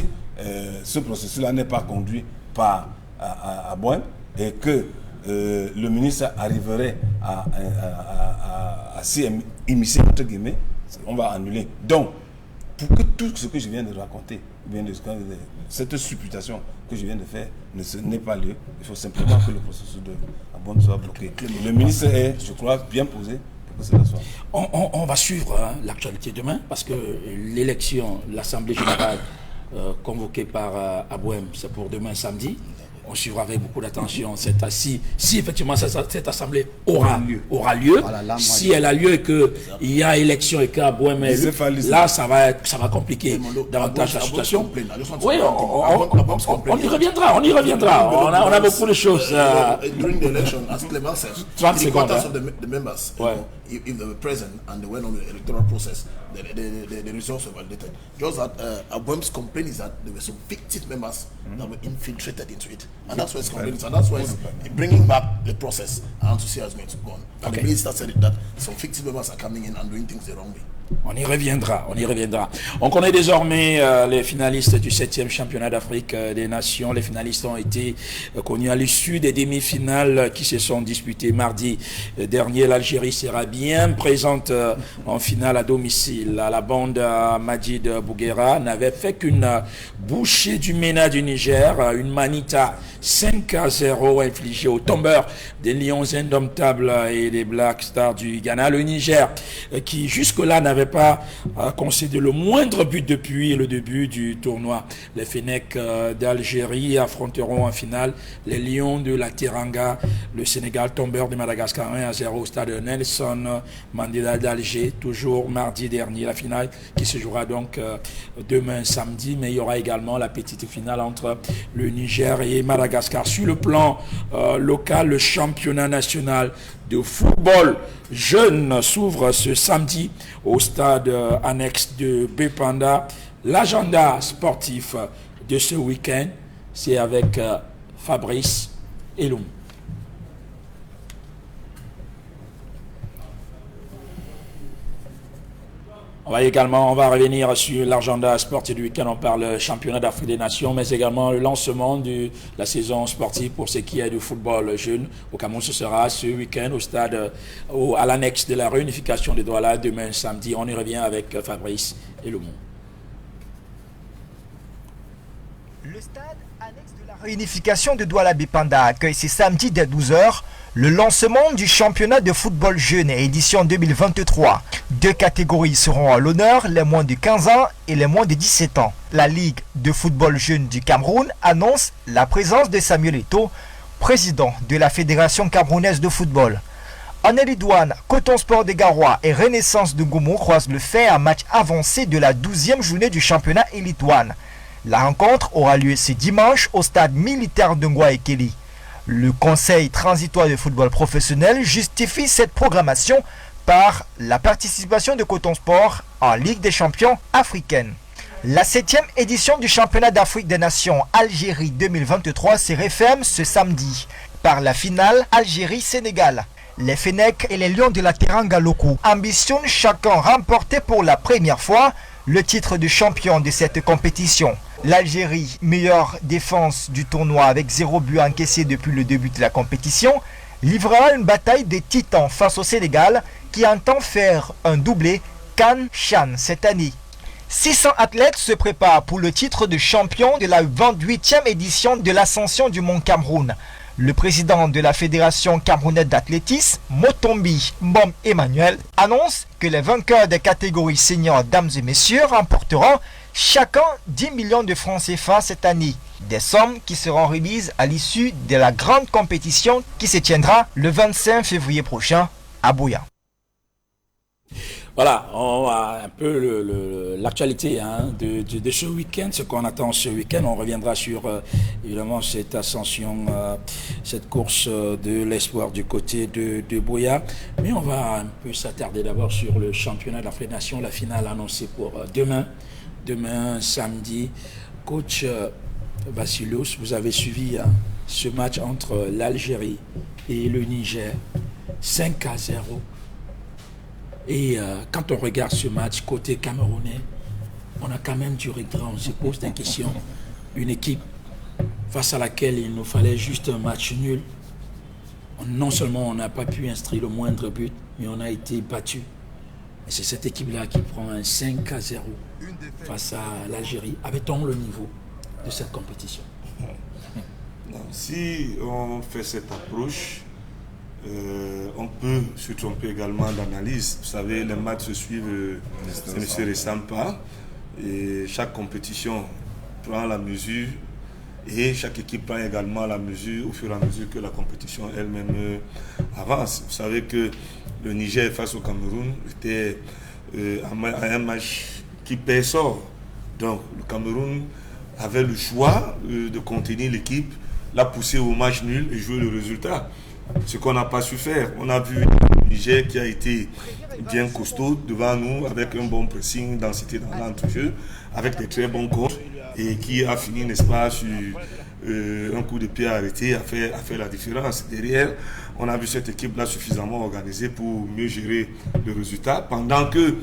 ce processus-là n'est pas conduit par Abouem et que le ministre arriverait à s'y immiscer, entre guillemets, on va annuler. Donc, pour que tout ce que je viens de raconter, cette supputation que je viens de faire n'ait pas lieu, il faut simplement que le processus de Abouem soit bloqué. Le ministre est, je crois, bien posé pour que cela soit. On va suivre l'actualité demain, parce que l'élection, l'Assemblée générale convoquée par Abouem, c'est pour demain samedi. On suivra avec beaucoup d'attention si effectivement cette assemblée aura lieu. Voilà, si elle a lieu et qu'il y a élection et qu'Abouem est élu, là ça va compliquer davantage la situation. Oui, on y reviendra. On a beaucoup de choses. During the election, as Clement said, 30 secondes. of the members, if they were present and they went on the electoral process, the results were validated. Just that Abouem's complaint is that there were some fictive members that were infiltrated into it. And that's why it's complaining. And that's why it's bringing back the process and to see how it's going to go on. And the minister said that some fictive members are coming in and doing things the wrong way. On y reviendra. On connaît désormais les finalistes du 7e championnat d'Afrique des Nations. Les finalistes ont été connus à l'issue des demi-finales qui se sont disputées mardi dernier. L'Algérie sera bien présente en finale à domicile. La bande Majid Bouguera n'avait fait qu'une bouchée du MENA du Niger, une manita 5-0 infligée aux tombeurs des Lions indomptables et des Black Stars du Ghana. Le Niger qui jusque-là n'avait pas concédé le moindre but depuis le début du tournoi. Les Fennecs d'Algérie affronteront en finale les Lions de la Teranga, le Sénégal tombeur de Madagascar 1-0 au stade Nelson Mandela d'Alger, toujours mardi dernier. La finale qui se jouera donc demain samedi, mais il y aura également la petite finale entre le Niger et Madagascar. Sur le plan local, le championnat national de football jeune s'ouvre ce samedi au stade annexe de Bepanda. L'agenda sportif de ce week-end, c'est avec Fabrice Eloum. On va revenir sur l'agenda sportif du week-end. On parle championnat d'Afrique des Nations, mais également le lancement de la saison sportive pour ce qui est du football jeune. Au Cameroun, ce sera ce week-end au stade, à l'annexe de la réunification de Douala, demain samedi. On y revient avec Fabrice Eloum. Le stade annexe de la réunification de Douala-Bipanda accueille ce samedi dès 12h le lancement du championnat de football jeune édition 2023. 2 catégories seront à l'honneur, les moins de 15 ans et les moins de 17 ans. La Ligue de football jeune du Cameroun annonce la présence de Samuel Eto'o, président de la Fédération camerounaise de football. En Elidouane, Coton Sport des Garois et Renaissance de Goumou croisent le fait à match avancé de la 12e journée du championnat Elidouane. La rencontre aura lieu ce dimanche au stade militaire de Ngouaekeli. Le Conseil transitoire de football professionnel justifie cette programmation par la participation de Coton Sport en Ligue des champions africaine. La 7e édition du championnat d'Afrique des Nations Algérie 2023 se referme ce samedi par la finale Algérie-Sénégal. Les Fennecs et les Lions de la Teranga locaux ambitionnent chacun remporter pour la première fois le titre de champion de cette compétition. L'Algérie, meilleure défense du tournoi avec 0 but encaissé depuis le début de la compétition, livrera une bataille des titans face au Sénégal qui entend faire un doublé CAN-CHAN cette année. 600 athlètes se préparent pour le titre de champion de la 28e édition de l'Ascension du Mont Cameroun. Le président de la Fédération camerounaise d'athlétisme, Motombi Mbom Emmanuel, annonce que les vainqueurs des catégories seniors dames et messieurs remporteront chacun 10 millions de francs CFA cette année. Des sommes qui seront remises à l'issue de la grande compétition qui se tiendra le 25 février prochain à Buea. Voilà, on va un peu l'actualité de ce week-end, ce qu'on attend ce week-end. On reviendra sur évidemment cette ascension, cette course de l'espoir du côté de Buea. Mais on va un peu s'attarder d'abord sur le championnat de l'Afrique des Nations, la finale annoncée pour demain samedi. Coach Basilos, vous avez suivi ce match entre l'Algérie et le Niger, 5-0. Et quand on regarde ce match côté camerounais, on a quand même du regret, on se pose des questions. Une équipe face à laquelle il nous fallait juste un match nul. Non seulement on n'a pas pu inscrire le moindre but, mais on a été battu. Et c'est cette équipe-là qui prend un 5-0 face à l'Algérie. Avait-on le niveau de cette compétition? Si on fait cette approche, on peut se tromper également d'analyse. Vous savez, les matchs se suivent, ne se ressemblent pas. Et chaque compétition prend la mesure et chaque équipe prend également la mesure au fur et à mesure que la compétition elle-même avance. Vous savez que le Niger face au Cameroun était à un match qui paie sort. Donc le Cameroun avait le choix de contenir l'équipe, la pousser au match nul et jouer le résultat. Ce qu'on n'a pas su faire. On a vu le Niger qui a été bien costaud devant nous avec un bon pressing, densité dans l'entrejeu, avec des très bons comptes et qui a fini, n'est-ce pas, sur un coup de pied arrêté, a fait la différence. Derrière, on a vu cette équipe-là suffisamment organisée pour mieux gérer le résultat. Pendant que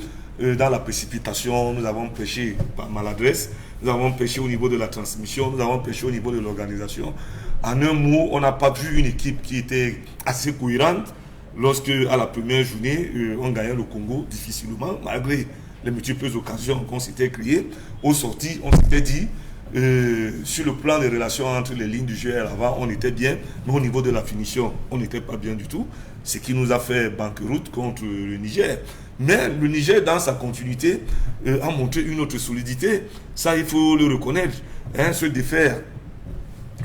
dans la précipitation, nous avons pêché par maladresse, nous avons pêché au niveau de la transmission, nous avons pêché au niveau de l'organisation. En un mot, on n'a pas vu une équipe qui était assez cohérente lorsque, à la première journée, on gagnait le Congo difficilement, malgré les multiples occasions qu'on s'était créées. Au sorti, on s'était dit, sur le plan des relations entre les lignes du jeu et l'avant, on était bien, mais au niveau de la finition, on n'était pas bien du tout. Ce qui nous a fait banqueroute contre le Niger. Mais le Niger, dans sa continuité, a montré une autre solidité. Ça, il faut le reconnaître. Se défaire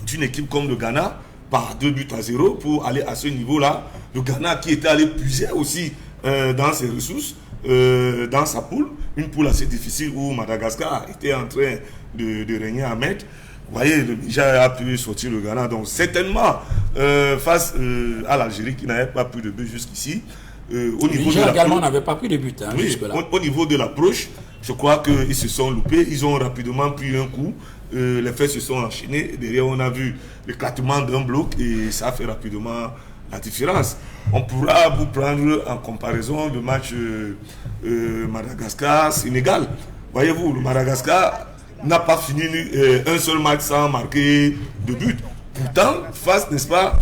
d'une équipe comme le Ghana par 2-0 pour aller à ce niveau-là. Le Ghana qui était allé puiser aussi dans ses ressources, dans sa poule, une poule assez difficile où Madagascar était en train de régner à maître. Vous voyez, le Niger a pu sortir le Ghana. Donc certainement, face à l'Algérie qui n'avait pas pris de but jusqu'ici, au niveau Niger également n'avait pas pris de but oui, jusque-là. Au niveau de l'approche, je crois qu'ils se sont loupés. Ils ont rapidement pris un coup. Les faits se sont enchaînés. Derrière, on a vu l'éclatement d'un bloc et ça fait rapidement la différence. On pourra vous prendre en comparaison le match Madagascar-Sénégal. Voyez-vous, le Madagascar n'a pas fini un seul match sans marquer de but. Pourtant, face, n'est-ce pas,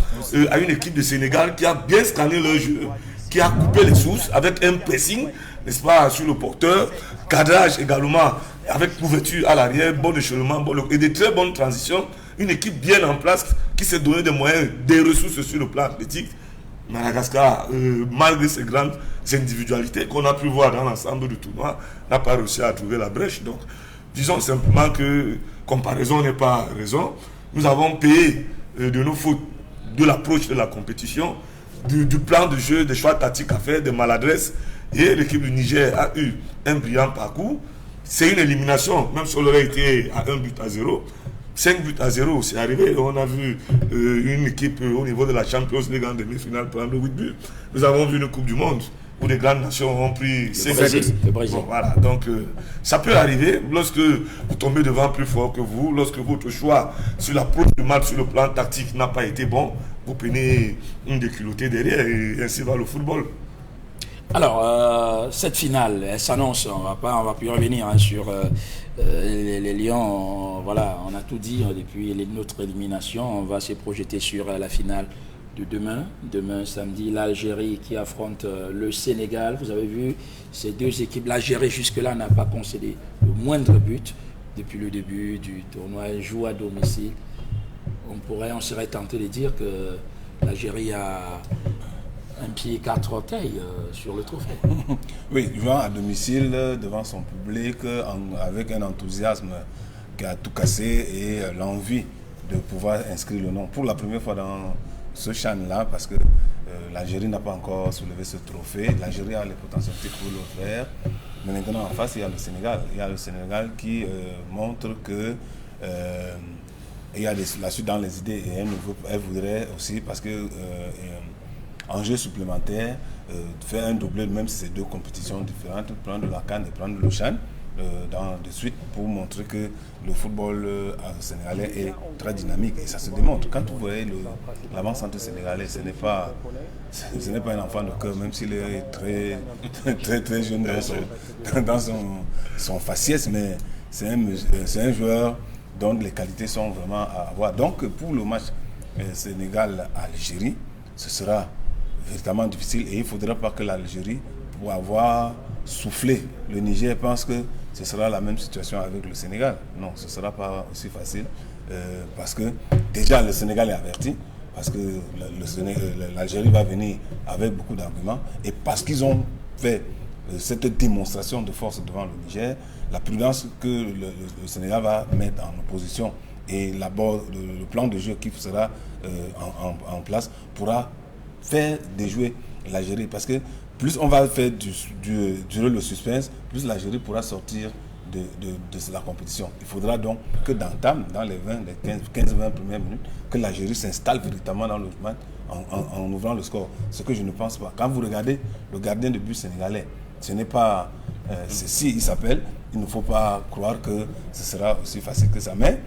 à une équipe de Sénégal qui a bien scanné leur jeu, qui a coupé les sources avec un pressing, n'est-ce pas, sur le porteur, cadrage également, avec couverture à l'arrière, bon échelonnement, et de très bonnes transitions. Une équipe bien en place qui s'est donné des moyens, des ressources sur le plan athlétique. Madagascar, malgré ses grandes individualités qu'on a pu voir dans l'ensemble du tournoi, n'a pas réussi à trouver la brèche. Donc, disons simplement que comparaison n'est pas raison. Nous avons payé de nos fautes, de l'approche de la compétition, du plan de jeu, des choix tactiques à faire, des maladresses. Et l'équipe du Niger a eu un brillant parcours. C'est une élimination, même si on aurait été à 1-0. 5-0, c'est arrivé. On a vu une équipe au niveau de la Champions League en demi-finale prendre 8 buts. Nous avons vu une Coupe du Monde où les grandes nations ont pris 5 buts. Bon, voilà. Donc, ça peut arriver lorsque vous tombez devant plus fort que vous, lorsque votre choix sur l'approche du match, sur le plan tactique n'a pas été bon, vous prenez une déculottée derrière et ainsi va le football. Alors, cette finale, elle s'annonce, on va plus revenir sur les Lions. Voilà, on a tout dit depuis notre élimination. On va se projeter sur la finale de demain samedi, l'Algérie qui affronte le Sénégal. Vous avez vu ces deux équipes. L'Algérie jusque-là n'a pas concédé le moindre but depuis le début du tournoi. Elle joue à domicile. On serait tenté de dire que l'Algérie a un pied 4 orteils sur le trophée. Oui, jouant à domicile devant son public avec un enthousiasme qui a tout cassé et l'envie de pouvoir inscrire le nom pour la première fois dans ce CHAN-là, parce que l'Algérie n'a pas encore soulevé ce trophée. L'Algérie a les potentialités pour le faire. Mais maintenant, en face, il y a le Sénégal. Il y a le Sénégal qui montre que il y a la suite dans les idées et elle voudrait aussi, parce que enjeu supplémentaire, faire un doublé, même si c'est deux compétitions différentes, prendre la CAN et prendre le CHAN de suite pour montrer que le football sénégalais est très dynamique et ça se démontre. Quand vous voyez l'avant-centre sénégalais, ce n'est pas un enfant de cœur, même s'il est très jeune dans son faciès, mais c'est un joueur dont les qualités sont vraiment à avoir. Donc pour le match Sénégal-Algérie, ce sera véritablement difficile et il ne faudra pas que l'Algérie, pour avoir soufflé le Niger, pense que ce sera la même situation avec le Sénégal. Non, ce ne sera pas aussi facile parce que déjà le Sénégal est averti, parce que l'Algérie va venir avec beaucoup d'arguments et parce qu'ils ont fait cette démonstration de force devant le Niger, la prudence que le Sénégal va mettre en opposition et le plan de jeu qui sera en place pourra faire déjouer l'Algérie, parce que plus on va faire durer le suspense, plus l'Algérie pourra sortir de la compétition. Il faudra donc que dans les 15-20 premières minutes, que l'Algérie s'installe véritablement dans le match en ouvrant le score. Ce que je ne pense pas. Quand vous regardez le gardien de but sénégalais, ce n'est pas... il s'appelle, il ne faut pas croire que ce sera aussi facile que ça. Mais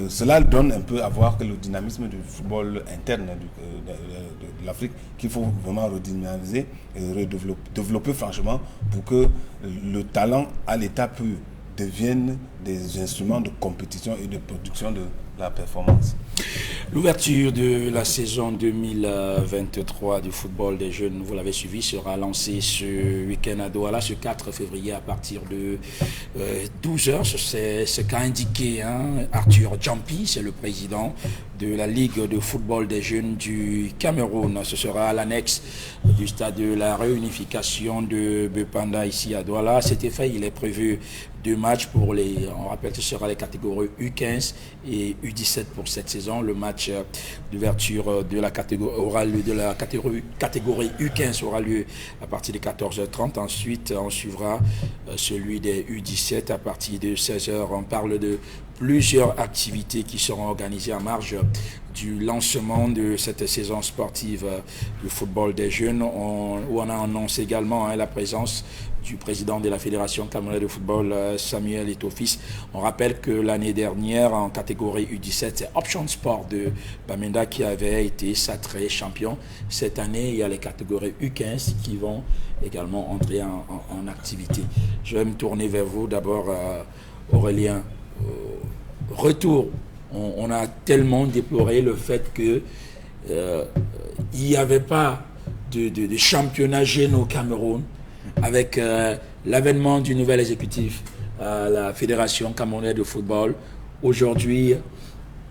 cela donne un peu à voir que le dynamisme du football interne de l'Afrique, qu'il faut vraiment redynamiser et développer franchement pour que le talent à l'état pur devienne des instruments de compétition et de production de la performance. L'ouverture de la saison 2023 du football des jeunes, vous l'avez suivi, sera lancée ce week-end à Douala, ce 4 février à partir de 12h. C'est ce qu'a indiqué Arthur Djampi, c'est le président de la Ligue de football des jeunes du Cameroun. Ce sera à l'annexe du stade de la réunification de Bepanda ici à Douala. Cet effet, il est prévu 2 matchs pour on rappelle que ce sera les catégories U15 et U17 pour cette saison. Le match d'ouverture de la catégorie U15 aura lieu à partir de 14h30. Ensuite, on suivra celui des U17 à partir de 16h. On parle de plusieurs activités qui seront organisées en marge du lancement de cette saison sportive du football des jeunes, où on a annoncé également la présence du président de la Fédération camerounaise de football, Samuel Eto'o-Fils. On rappelle que l'année dernière, en catégorie U17, c'est Option Sport de Bamenda qui avait été sacré champion. Cette année, il y a les catégories U15 qui vont également entrer en activité. Je vais me tourner vers vous d'abord, Aurélien. Retour, on a tellement déploré le fait que il n'y avait pas de championnat jeune au Cameroun. Avec l'avènement du nouvel exécutif à la Fédération camerounaise de football, aujourd'hui,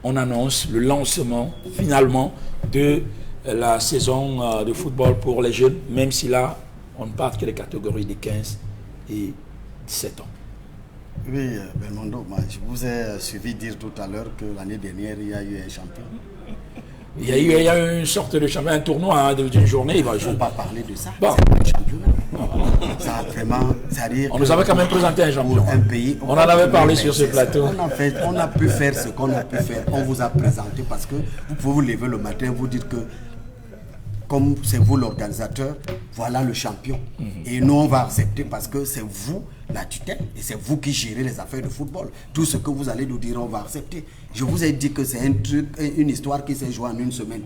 on annonce le lancement finalement de la saison de football pour les jeunes, même si là, on ne parle que des catégories de 15 et 17 ans. Oui, Belmondo, je vous ai suivi dire tout à l'heure que l'année dernière, il y a eu un champion. Il y a eu une sorte de champion, un tournoi d'une journée. Il ne faut pas parler de ça. Bon. C'est un championnat. Ça a vraiment, on nous avait quand même présenté un champion. Un pays, on en avait parlé sur ce plateau. On a pu faire ce qu'on a pu faire. On vous a présenté parce que vous pouvez vous lever le matin et vous dire que comme c'est vous l'organisateur, voilà le champion. Et nous, on va accepter parce que c'est vous la tutelle et c'est vous qui gérez les affaires de football. Tout ce que vous allez nous dire, on va accepter. Je vous ai dit que c'est un truc, une histoire qui s'est jouée en une semaine.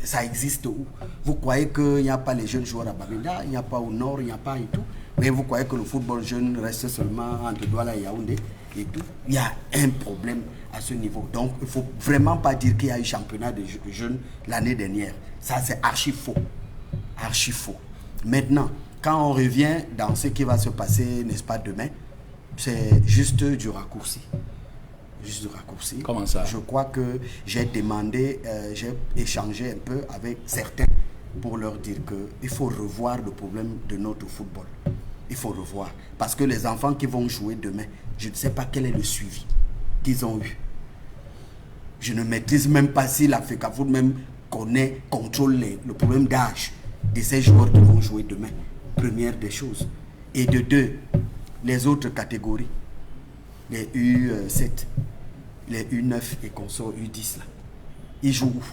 Ça existe où? Vous croyez qu'il n'y a pas les jeunes joueurs à Bamenda, il n'y a pas au nord, il n'y a pas et tout. Mais vous croyez que le football jeune reste seulement entre Douala et Yaoundé et tout. Il y a un problème à ce niveau. Donc, il ne faut vraiment pas dire qu'il y a eu championnat de jeunes l'année dernière. Ça, c'est archi faux. Archi faux. Maintenant, quand on revient dans ce qui va se passer, n'est-ce pas, demain, c'est juste du raccourci. Juste du raccourci. Comment ça? Je crois que j'ai demandé, j'ai échangé un peu avec certains pour leur dire qu'il faut revoir le problème de notre football. Il faut revoir. Parce que les enfants qui vont jouer demain, je ne sais pas quel est le suivi. qu'ils ont eu. Je ne maîtrise même pas si la FECAFOOT même contrôle le problème d'âge de ces joueurs qui vont jouer demain. Première des choses. Et de deux, les autres catégories, les U7, les U9 et consorts U10, là, ils jouent où?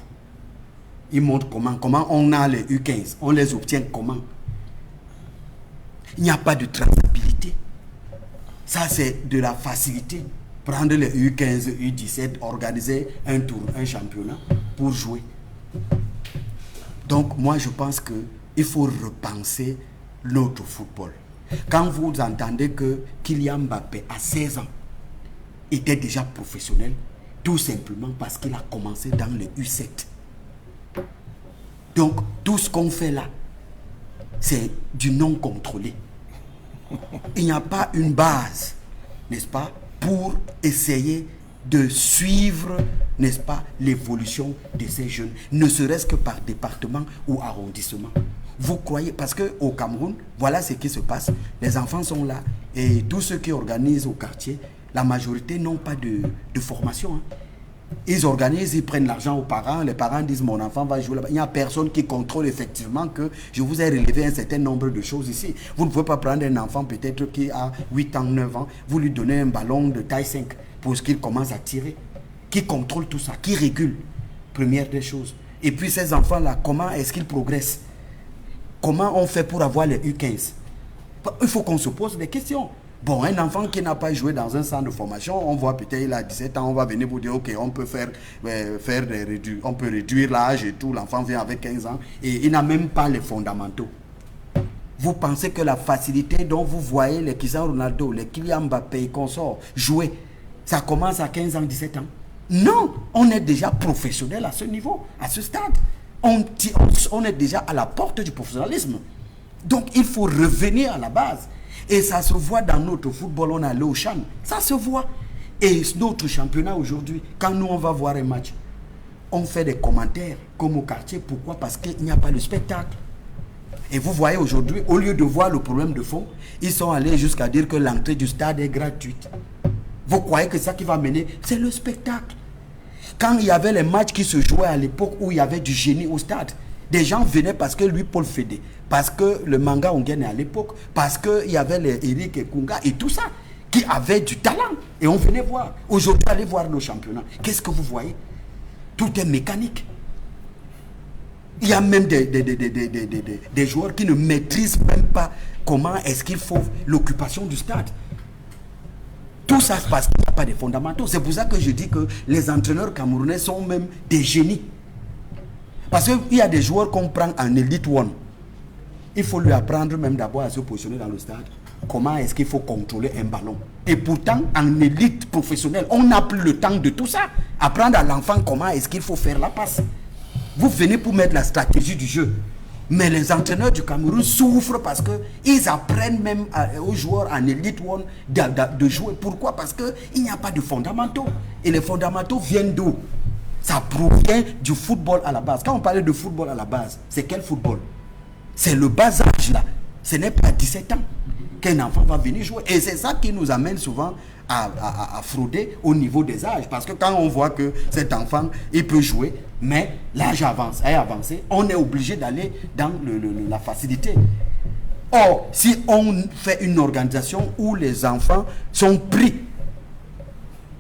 Ils montrent comment on a les U15, on les obtient comment? Il n'y a pas de traçabilité. Ça, c'est de la facilité. Prendre les U15, U17, organiser un tour, un championnat pour jouer. Donc, moi, je pense qu'il faut repenser notre football. Quand vous entendez que Kylian Mbappé, à 16 ans, était déjà professionnel, tout simplement parce qu'il a commencé dans les U7. Donc, tout ce qu'on fait là, c'est du non contrôlé. Il n'y a pas une base, n'est-ce pas, pour essayer de suivre, n'est-ce pas, l'évolution de ces jeunes, ne serait-ce que par département ou arrondissement. Vous croyez, parce qu'au Cameroun, voilà ce qui se passe, les enfants sont là, et tous ceux qui organisent au quartier, la majorité n'ont pas de formation. Ils organisent, ils prennent l'argent aux parents, les parents disent mon enfant va jouer là-bas. Il n'y a personne qui contrôle effectivement que je vous ai relevé un certain nombre de choses ici. Vous ne pouvez pas prendre un enfant peut-être qui a 8 ans, 9 ans, vous lui donnez un ballon de taille 5 pour qu'il commence à tirer. Qui contrôle tout ça? Qui régule? Première des choses. Et puis ces enfants-là, comment est-ce qu'ils progressent? Comment on fait pour avoir les U15? Il faut qu'on se pose des questions. Bon, un enfant qui n'a pas joué dans un centre de formation, on voit peut-être il a 17 ans, on va venir vous dire, ok, on peut on peut réduire l'âge et tout, l'enfant vient avec 15 ans et il n'a même pas les fondamentaux. Vous pensez que la facilité dont vous voyez les Cristiano Ronaldo, les Kylian Mbappé et consorts jouer, ça commence à 15 ans, 17 ans? Non, on est déjà professionnel à ce niveau, à ce stade. On est déjà à la porte du professionnalisme. Donc il faut revenir à la base. Et ça se voit dans notre football, on est allé au Chan. Ça se voit. Et notre championnat aujourd'hui, quand nous on va voir un match, on fait des commentaires comme au quartier. Pourquoi? Parce qu'il n'y a pas de spectacle. Et vous voyez aujourd'hui, au lieu de voir le problème de fond, ils sont allés jusqu'à dire que l'entrée du stade est gratuite. Vous croyez que ça qui va mener, c'est le spectacle. Quand il y avait les matchs qui se jouaient à l'époque où il y avait du génie au stade, des gens venaient parce que lui, Paul Fédé, parce que le manga Onguène à l'époque, parce qu'il y avait les Eric et Kunga et tout ça, qui avaient du talent. Et on venait voir. Aujourd'hui, allez voir nos championnats. Qu'est-ce que vous voyez? Tout est mécanique. Il y a même des joueurs qui ne maîtrisent même pas comment est-ce qu'il faut l'occupation du stade. Tout ça se passe, il n'y a pas de fondamentaux. C'est pour ça que je dis que les entraîneurs camerounais sont même des génies. Parce qu'il y a des joueurs qu'on prend en Elite One. Il faut lui apprendre même d'abord à se positionner dans le stade. Comment est-ce qu'il faut contrôler un ballon? Et pourtant, en élite professionnelle, on n'a plus le temps de tout ça. Apprendre à l'enfant comment est-ce qu'il faut faire la passe. Vous venez pour mettre la stratégie du jeu. Mais les entraîneurs du Cameroun souffrent parce qu'ils apprennent même aux joueurs en Elite One de jouer. Pourquoi? Parce qu'il n'y a pas de fondamentaux. Et les fondamentaux viennent d'où? Ça provient du football à la base. Quand on parlait de football à la base, c'est quel football? C'est le bas âge là. Ce n'est pas à 17 ans qu'un enfant va venir jouer. Et c'est ça qui nous amène souvent à frauder au niveau des âges. Parce que quand on voit que cet enfant, il peut jouer, mais l'âge est avancé, on est obligé d'aller dans la facilité. Or, si on fait une organisation où les enfants sont pris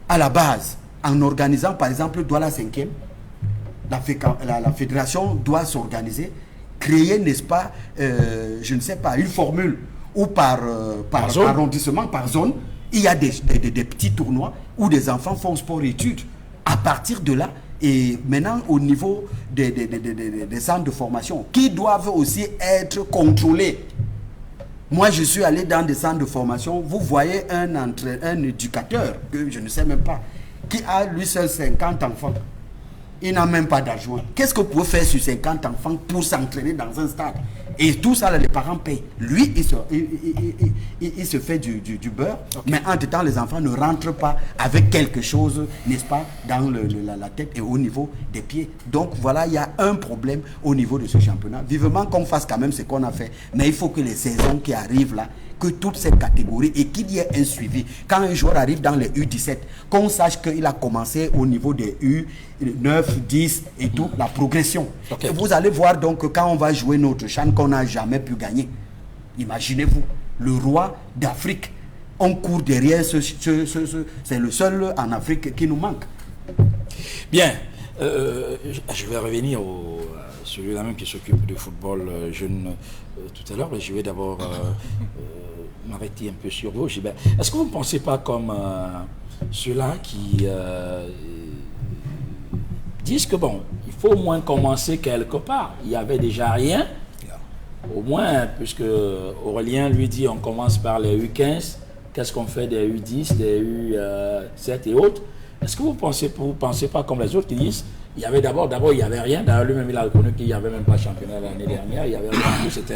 à la base, en organisant par exemple Douala 5e, la fédération doit s'organiser, créer, n'est-ce pas, je ne sais pas, une formule ou par arrondissement, par zone. Il y a des petits tournois où des enfants font sport-études. À partir de là, et maintenant au niveau des centres de formation, qui doivent aussi être contrôlés. Moi, je suis allé dans des centres de formation, vous voyez un éducateur, que je ne sais même pas, qui a lui seul 50 enfants. Il n'a même pas d'adjoint. Qu'est-ce que vous pouvez faire sur 50 enfants pour s'entraîner dans un stade? Et tout ça, là, les parents payent. Lui, il se fait du beurre, mais entre-temps, les enfants ne rentrent pas avec quelque chose, n'est-ce pas, dans la tête et au niveau des pieds. Donc voilà, il y a un problème au niveau de ce championnat. Vivement qu'on fasse quand même ce qu'on a fait, mais il faut que les saisons qui arrivent là, que toutes ces catégories et qu'il y ait un suivi. Quand un joueur arrive dans les U17, qu'on sache qu'il a commencé au niveau des U9, 10 et tout, la progression. Et vous allez voir donc que quand on va jouer notre CHAN qu'on n'a jamais pu gagner, imaginez-vous, le roi d'Afrique, on court derrière c'est le seul en Afrique qui nous manque. Bien, je vais revenir celui-là même qui s'occupe du football jeune tout à l'heure, mais je vais d'abord m'arrêter un peu sur vous. Est-ce que vous ne pensez pas comme ceux-là qui disent que bon, il faut au moins commencer quelque part. Il n'y avait déjà rien. Au moins, puisque Aurélien lui dit on commence par les U15, qu'est-ce qu'on fait des U10, des U7 et autres? Est-ce que vous pensez pas comme les autres qui disent il y avait d'abord il n'y avait rien. D'ailleurs, lui-même, il a reconnu qu'il n'y avait même pas de championnat l'année dernière. Il y avait rien. C'était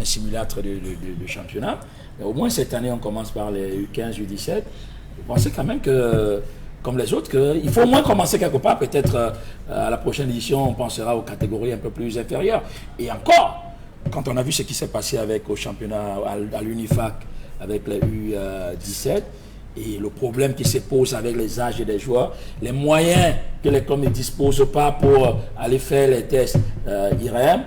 un simulacre de championnat. Mais au moins, cette année, on commence par les U15, U17. Vous pensez quand même que, comme les autres, qu'il faut au moins commencer quelque part. Peut-être à la prochaine édition, on pensera aux catégories un peu plus inférieures. Et encore, quand on a vu ce qui s'est passé au championnat à l'UNIFAC avec les U17, et le problème qui se pose avec les âges des joueurs, les moyens que les clubs ne disposent pas pour aller faire les tests IRM,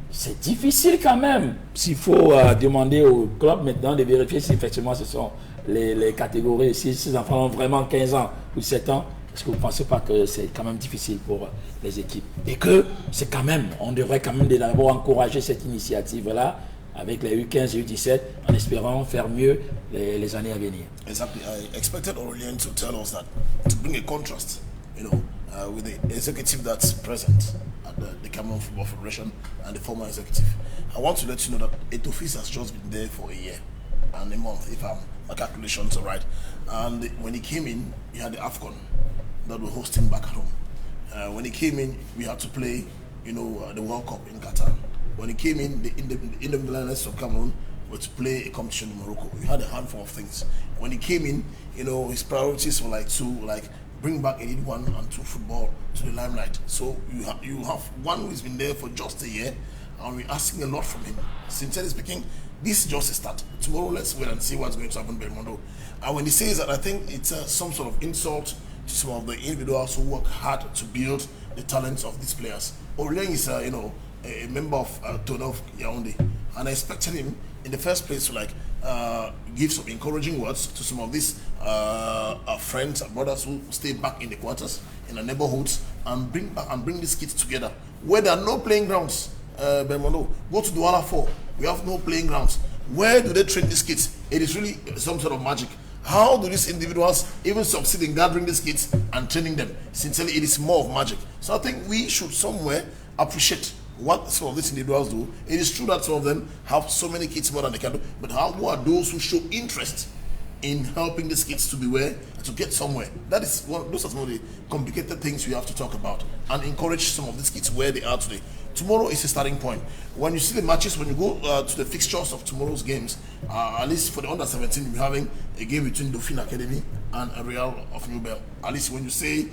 c'est difficile quand même. S'il faut demander au club maintenant de vérifier si effectivement ce sont les catégories, si ces enfants ont vraiment 15 ans ou 7 ans, est-ce que vous ne pensez pas que c'est quand même difficile pour les équipes? Et que c'est quand même, on devrait quand même d'abord encourager cette initiative-là avec les U15 et U17 en espérant faire mieux les années à venir. Exactly. I expected Aurélien to tell us that, to bring a contrast, with the executive that's present at the Cameroon Football Federation and the former executive. I want to let you know that Etofis has just been there for a year and a month, if my calculations are right. And when he came in, he had the AFCON that will host him back at home. When he came in, we had to play, the World Cup in Qatar. When he came in, the Independence of Cameroon were to play a competition in Morocco. We had a handful of things. When he came in, his priorities were to bring back Elite 1 and 2 football to the limelight. So you have one who's been there for just a year, and we're asking a lot from him. Sincerely speaking, this is just a start. Tomorrow, let's wait and see what's going to happen in Belmondo. And when he says that, I think it's some sort of insult to some of the individuals who work hard to build the talents of these players. Aurélien is, a member of Tonnerre of Yaoundé, and I expected him in the first place to give some encouraging words to some of these friends and brothers who stay back in the quarters, in the neighborhoods, and bring these kids together where there are no playing grounds. Belmondo, go to Douala 4. We have no playing grounds. Where do they train these kids? It is really some sort of magic. How do these individuals even succeed in gathering these kids and training them? Sincerely, it is more of magic. So I think we should somewhere appreciate what some of these individuals do. It is true that some of them have so many kids more than they can do, but who are those who show interest in helping these kids to be where, to get somewhere? Those are some of the complicated things we have to talk about and encourage some of these kids where they are today. Tomorrow is a starting point. When you see the matches, when you go to the fixtures of tomorrow's games, at least for the under-17, we're having a game between Dauphine Academy and Real of New Bell. At least when you say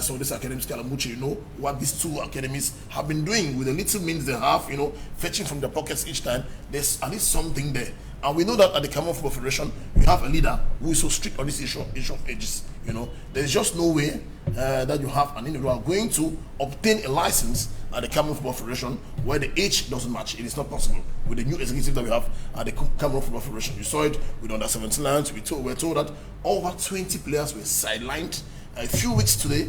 some of these academies, Kalamuchi, you know what these two academies have been doing with the little means they have, fetching from their pockets each time. There's at least something there. And we know that at the Cameroon Football Federation, we have a leader who is so strict on this issue of ages. There's just no way that you have an individual going to obtain a license at the Cameroon Football Federation where the age doesn't match. It is not possible with the new executive that we have at the Cameroon Football Federation. You saw it with under-17 lands. We were told that over 20 players were sidelined a few weeks to the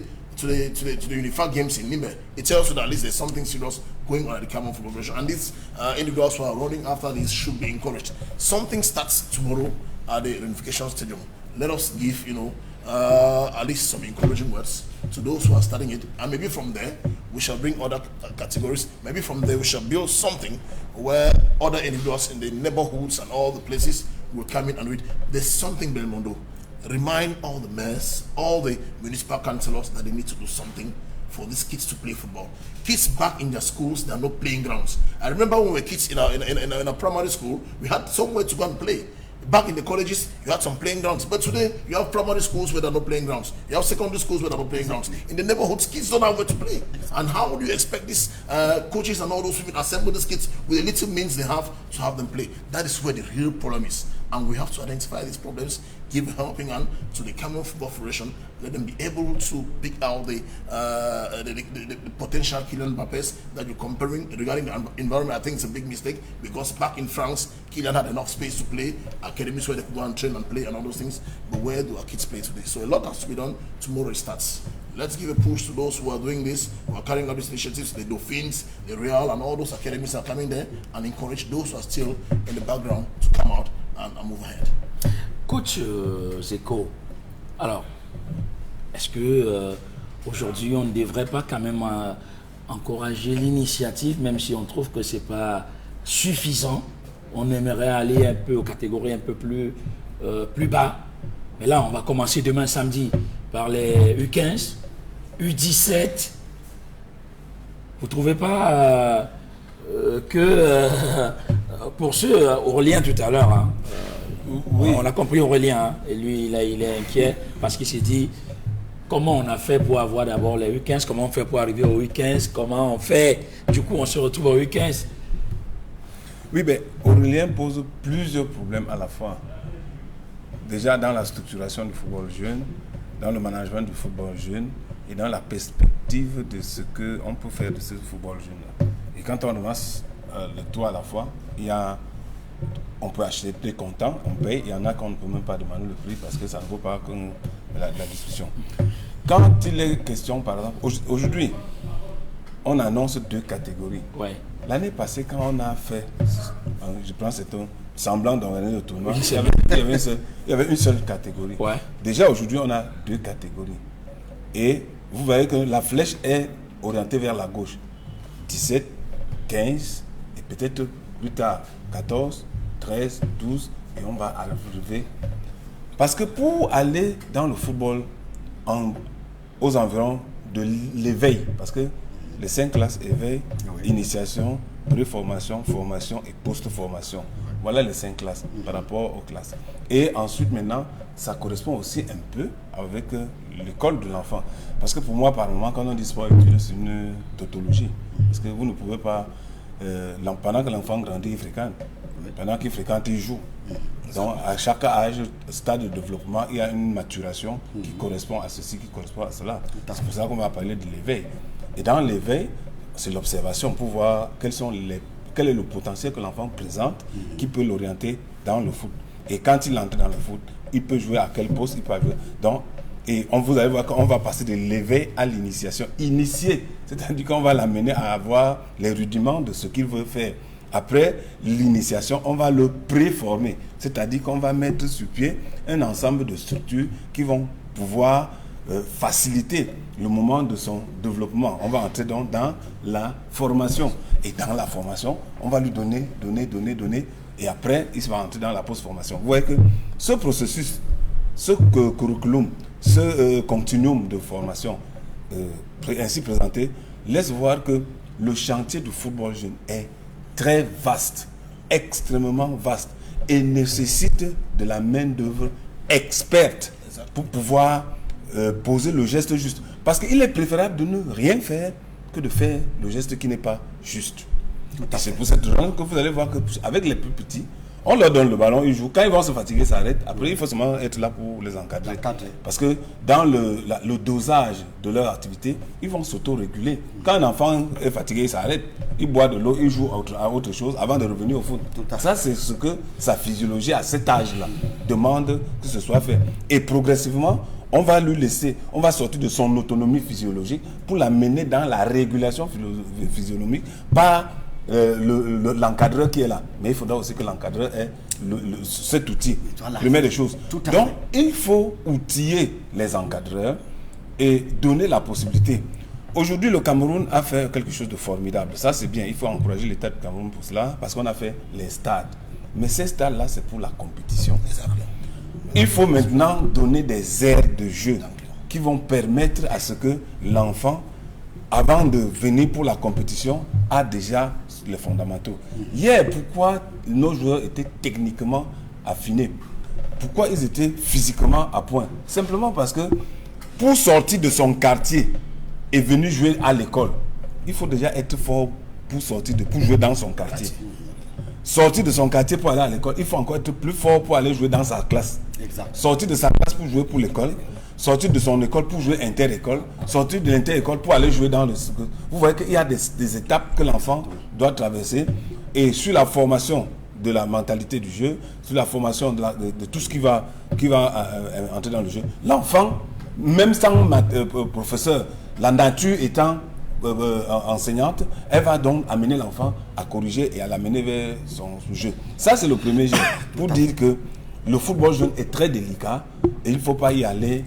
Unified Games in Nimbe. It tells you that at least there's something serious going on at the Cameroon Football Federation, and these individuals who are running after this should be encouraged. Something starts tomorrow at the Unification Stadium. Let us give at least some encouraging words to those who are starting it, and maybe from there we shall bring other categories. Maybe from there we shall build something where other individuals in the neighborhoods and all the places will come in and read. There's something, Belmondo. Remind all the mayors, all the municipal councillors that they need to do something for these kids to play football. Kids back in their schools, there are no playing grounds. I remember when we were kids in a primary school, we had somewhere to go and play. Back in the colleges, you had some playing grounds. But today, you have primary schools where there are no playing grounds. You have secondary schools where there are no playing grounds. In the neighborhoods, kids don't have where to play. And how do you expect these coaches and all those people to assemble these kids with the little means they have to have them play? That is where the real problem is. And we have to identify these problems, give a helping hand to the Cameroon Football Federation, let them be able to pick out the potential Kylian Mbappés that you're comparing. Regarding the environment, I think it's a big mistake, because back in France, Kylian had enough space to play, academies where they could go and train and play and all those things. But where do our kids play today? So a lot has to be done. Tomorrow it starts. Let's give a push to those who are doing this, who are carrying out these initiatives, the Dauphins, the Real, and all those academies are coming there, and encourage those who are still in the background to come out and move ahead. Coach Zeko, alors, est-ce que aujourd'hui on ne devrait pas quand même encourager l'initiative, même si on trouve que c'est pas suffisant? On aimerait aller un peu aux catégories un peu plus bas. Mais là, on va commencer demain samedi par les U15, U17. Vous ne trouvez pas que pour ceux, Aurélien tout à l'heure, hein, oui, on a compris Aurélien, hein, et lui il est inquiet parce qu'il s'est dit comment on a fait pour avoir d'abord les U15, comment on fait pour arriver aux U15, comment on fait, du coup on se retrouve aux U15. Oui, mais Aurélien pose plusieurs problèmes à la fois. Déjà dans la structuration du football jeune, dans le management du football jeune et dans la perspective de ce qu'on peut faire de ce football jeune. Et quand on ramasse le tout à la fois, on peut acheter des comptants, on paye, il y en a qu'on ne peut même pas demander le prix parce que ça ne vaut pas comme la discussion. Quand il est question, par exemple, aujourd'hui, on annonce 2 catégories. Ouais. L'année passée, quand on a fait, je prends cet semblant d'organiser le tournoi, il y avait une seule catégorie. Ouais. Déjà aujourd'hui, on a 2 catégories. Et vous voyez que la flèche est orientée vers la gauche. 17, 15 et peut-être plus tard 14, 13, 12 et on va arriver. Parce que pour aller dans le football aux environs de l'éveil, parce que les 5 classes éveil, initiation, préformation, formation et post-formation. Voilà les 5 classes par rapport aux classes. Et ensuite maintenant, ça correspond aussi un peu avec l'école de l'enfant. Parce que pour moi, par moment, quand on dit sport études, c'est une tautologie. Parce que vous ne pouvez pas, pendant que l'enfant grandit, il fréquente. Pendant qu'il fréquente, il joue. Donc à chaque âge, stade de développement, il y a une maturation qui correspond à ceci, qui correspond à cela. C'est pour ça qu'on va parler de l'éveil. Et dans l'éveil, c'est l'observation pour voir quel est le potentiel que l'enfant présente qui peut l'orienter dans le foot. Et quand il entre dans le foot, il peut jouer à quel poste il peut jouer. Donc, et vous allez voir qu'on va passer de l'éveil à l'initiation. Initier, c'est-à-dire qu'on va l'amener à avoir les rudiments de ce qu'il veut faire. Après l'initiation, on va le préformer, c'est-à-dire qu'on va mettre sur pied un ensemble de structures qui vont pouvoir faciliter le moment de son développement. On va entrer donc dans la formation. Et dans la formation, on va lui donner. Et après, il va entrer dans la post-formation. Vous voyez que ce processus, ce curriculum, ce continuum de formation ainsi présenté, laisse voir que le chantier du football jeune est très vaste, extrêmement vaste, et nécessite de la main-d'œuvre experte pour pouvoir poser le geste juste. Parce qu'il est préférable de ne rien faire que de faire le geste qui n'est pas juste. C'est pour cette raison que vous allez voir qu'avec les plus petits, on leur donne le ballon, ils jouent. Quand ils vont se fatiguer, ça arrête. Après, il faut seulement être là pour les encadrer. Parce que dans le dosage de leur activité, ils vont s'auto-réguler. Quand un enfant est fatigué, il s'arrête. Il boit de l'eau, il joue à autre chose avant de revenir au foot. Ça, c'est ce que sa physiologie à cet âge-là demande que ce soit fait. Et progressivement, on va lui laisser, on va sortir de son autonomie physiologique pour l'amener dans la régulation physionomique par l'encadreur qui est là. Mais il faudra aussi que l'encadreur ait cet outil. Première des choses. Donc, il faut outiller les encadreurs et donner la possibilité. Aujourd'hui, le Cameroun a fait quelque chose de formidable. Ça, c'est bien. Il faut encourager l'État du Cameroun pour cela, parce qu'on a fait les stades. Mais ces stades-là, c'est pour la compétition. Il faut maintenant donner des aires de jeu qui vont permettre à ce que l'enfant avant de venir pour la compétition, a déjà les fondamentaux. Hier, pourquoi nos joueurs étaient techniquement affinés? Pourquoi ils étaient physiquement à point? Simplement parce que pour sortir de son quartier et venir jouer à l'école, il faut déjà être fort pour jouer dans son quartier. Sortir de son quartier pour aller à l'école, il faut encore être plus fort pour aller jouer dans sa classe. Exact. Sortir de sa classe pour jouer pour l'école, sortir de son école pour jouer inter-école, sortir de l'inter-école pour aller jouer dans le... Vous voyez qu'il y a des étapes que l'enfant doit traverser, et sur la formation de la mentalité du jeu, sur la formation de tout ce qui va entrer dans le jeu, l'enfant, même sans professeur, la nature étant enseignante, elle va donc amener l'enfant à corriger et à l'amener vers son jeu. Ça, c'est le premier jeu. Pour dire que le football jeune est très délicat et il ne faut pas y aller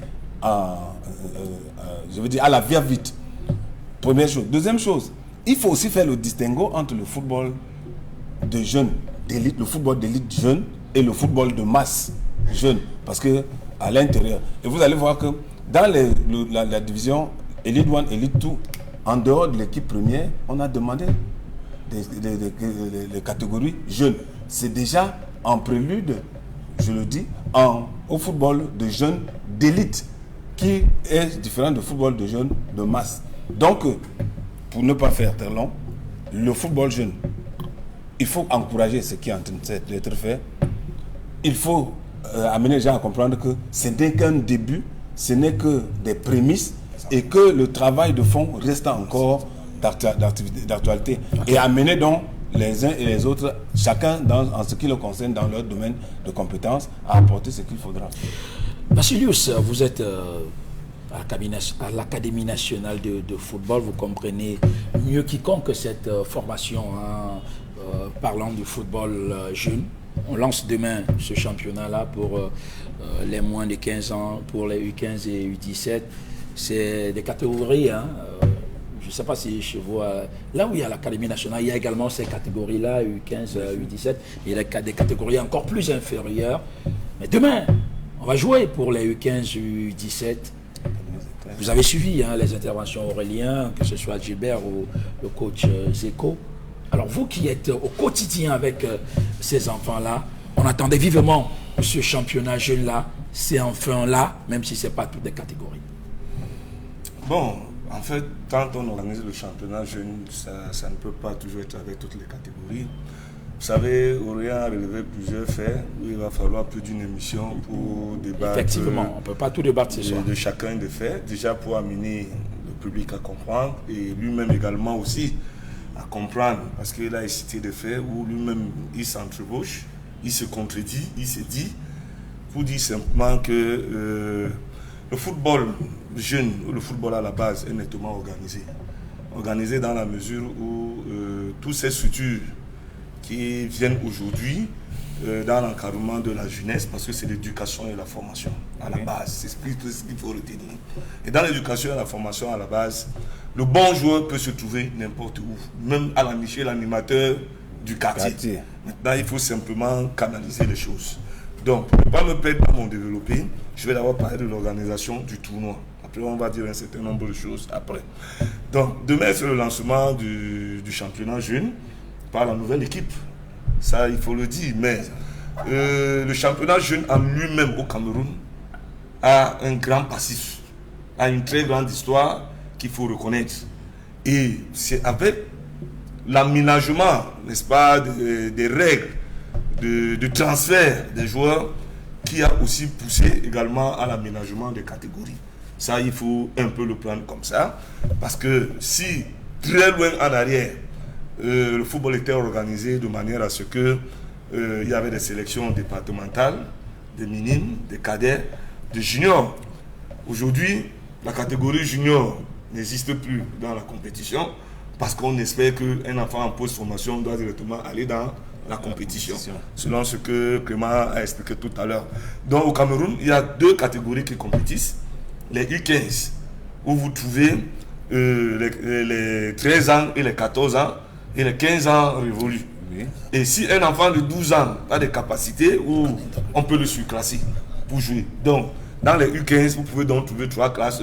je veux dire, à la va-vite. Première chose. Deuxième chose, il faut aussi faire le distinguo entre le football de jeunes, d'élite, le football d'élite jeune et le football de masse jeune. Parce que à l'intérieur, et vous allez voir que dans la division Elite 1, Elite 2, en dehors de l'équipe première, on a demandé les catégories jeunes. C'est déjà en prélude, je le dis, au football de jeunes d'élite, qui est différent du football de jeunes de masse. Donc, pour ne pas faire très long, le football jeune, il faut encourager ce qui est en train d'être fait. Il faut amener les gens à comprendre que ce n'est qu'un début, ce n'est que des prémices, et que le travail de fond reste encore d'actualité. Et amener donc les uns et les autres, chacun en ce qui le concerne dans leur domaine de compétences, à apporter ce qu'il faudra. Vassilius, vous êtes à l'Académie nationale de football, vous comprenez mieux quiconque cette formation, parlant du football jeune. On lance demain ce championnat-là pour les moins de 15 ans, pour les U15 et U17. C'est des catégories, je ne sais pas si chez vous, là où il y a l'Académie nationale, il y a également ces catégories-là, U15, U17, il y a des catégories encore plus inférieures. Mais demain, on va jouer pour les U15, U17. Vous avez suivi les interventions Aurélien, que ce soit Gilbert ou le coach Zeko. Alors vous qui êtes au quotidien avec ces enfants-là, on attendait vivement ce championnat jeune-là, c'est enfin là, même si ce n'est pas toutes les catégories. Bon, en fait, quand on organise le championnat jeune, ça ne peut pas toujours être avec toutes les catégories. Vous savez, Aurélien a relevé plusieurs faits où il va falloir plus d'une émission pour débattre. Effectivement, on ne peut pas tout débattre ce soir. De chacun des faits, déjà pour amener le public à comprendre et lui-même également aussi à comprendre, parce qu'il a cité des faits où lui-même il s'entrevauche, il se contredit, il se dit, pour dire simplement que le football jeune, ou le football à la base, est nettement organisé. Organisé dans la mesure où toutes ces structures qui viennent aujourd'hui dans l'encadrement de la jeunesse, parce que c'est l'éducation et la formation à la base, c'est ce qu'il faut retenir. Et dans l'éducation et la formation à la base, le bon joueur peut se trouver n'importe où, même à chez l'animateur du quartier. Maintenant, il faut simplement canaliser les choses. Donc, pour ne pas me perdre dans mon développé, je vais d'abord parler de l'organisation du tournoi. Après, on va dire un certain nombre de choses après. Donc, demain, c'est le lancement du championnat jeune par la nouvelle équipe. Ça, il faut le dire. Mais le championnat jeune en lui-même au Cameroun a un grand passif, a une très grande histoire qu'il faut reconnaître. Et c'est avec l'aménagement, n'est-ce pas, des règles de transfert des joueurs qui a aussi poussé également à l'aménagement des catégories. Ça, il faut un peu le prendre comme ça. Parce que si, très loin en arrière, le football était organisé de manière à ce que il y avait des sélections départementales, des minimes, des cadets, des juniors. Aujourd'hui, la catégorie junior n'existe plus dans la compétition parce qu'on espère qu'un enfant en post-formation doit directement aller dans la compétition, selon ce que Clément a expliqué tout à l'heure. Donc au Cameroun, il y a deux catégories qui compétissent. Les U15, où vous trouvez les 13 ans et les 14 ans et les 15 ans révolus. Oui. Et si un enfant de 12 ans a des capacités, où on peut le surclasser pour jouer. Donc, dans les U15, vous pouvez donc trouver 3 classes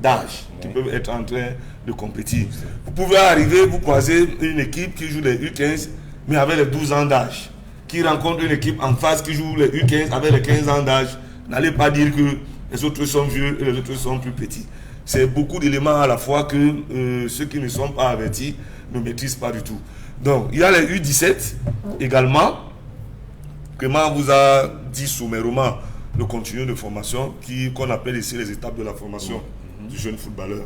d'âge qui peuvent être entre de compétir. Vous pouvez arriver, vous croisez une équipe qui joue les U15, mais avec les 12 ans d'âge, qui rencontre une équipe en face qui joue les U15 avec les 15 ans d'âge. N'allez pas dire que les autres sont vieux et les autres sont plus petits. C'est beaucoup d'éléments à la fois que ceux qui ne sont pas avertis ne maîtrisent pas du tout. Donc, il y a les U17 également. Clément vous a dit sommairement le contenu de formation qu'on appelle ici les étapes de la formation du jeune footballeur.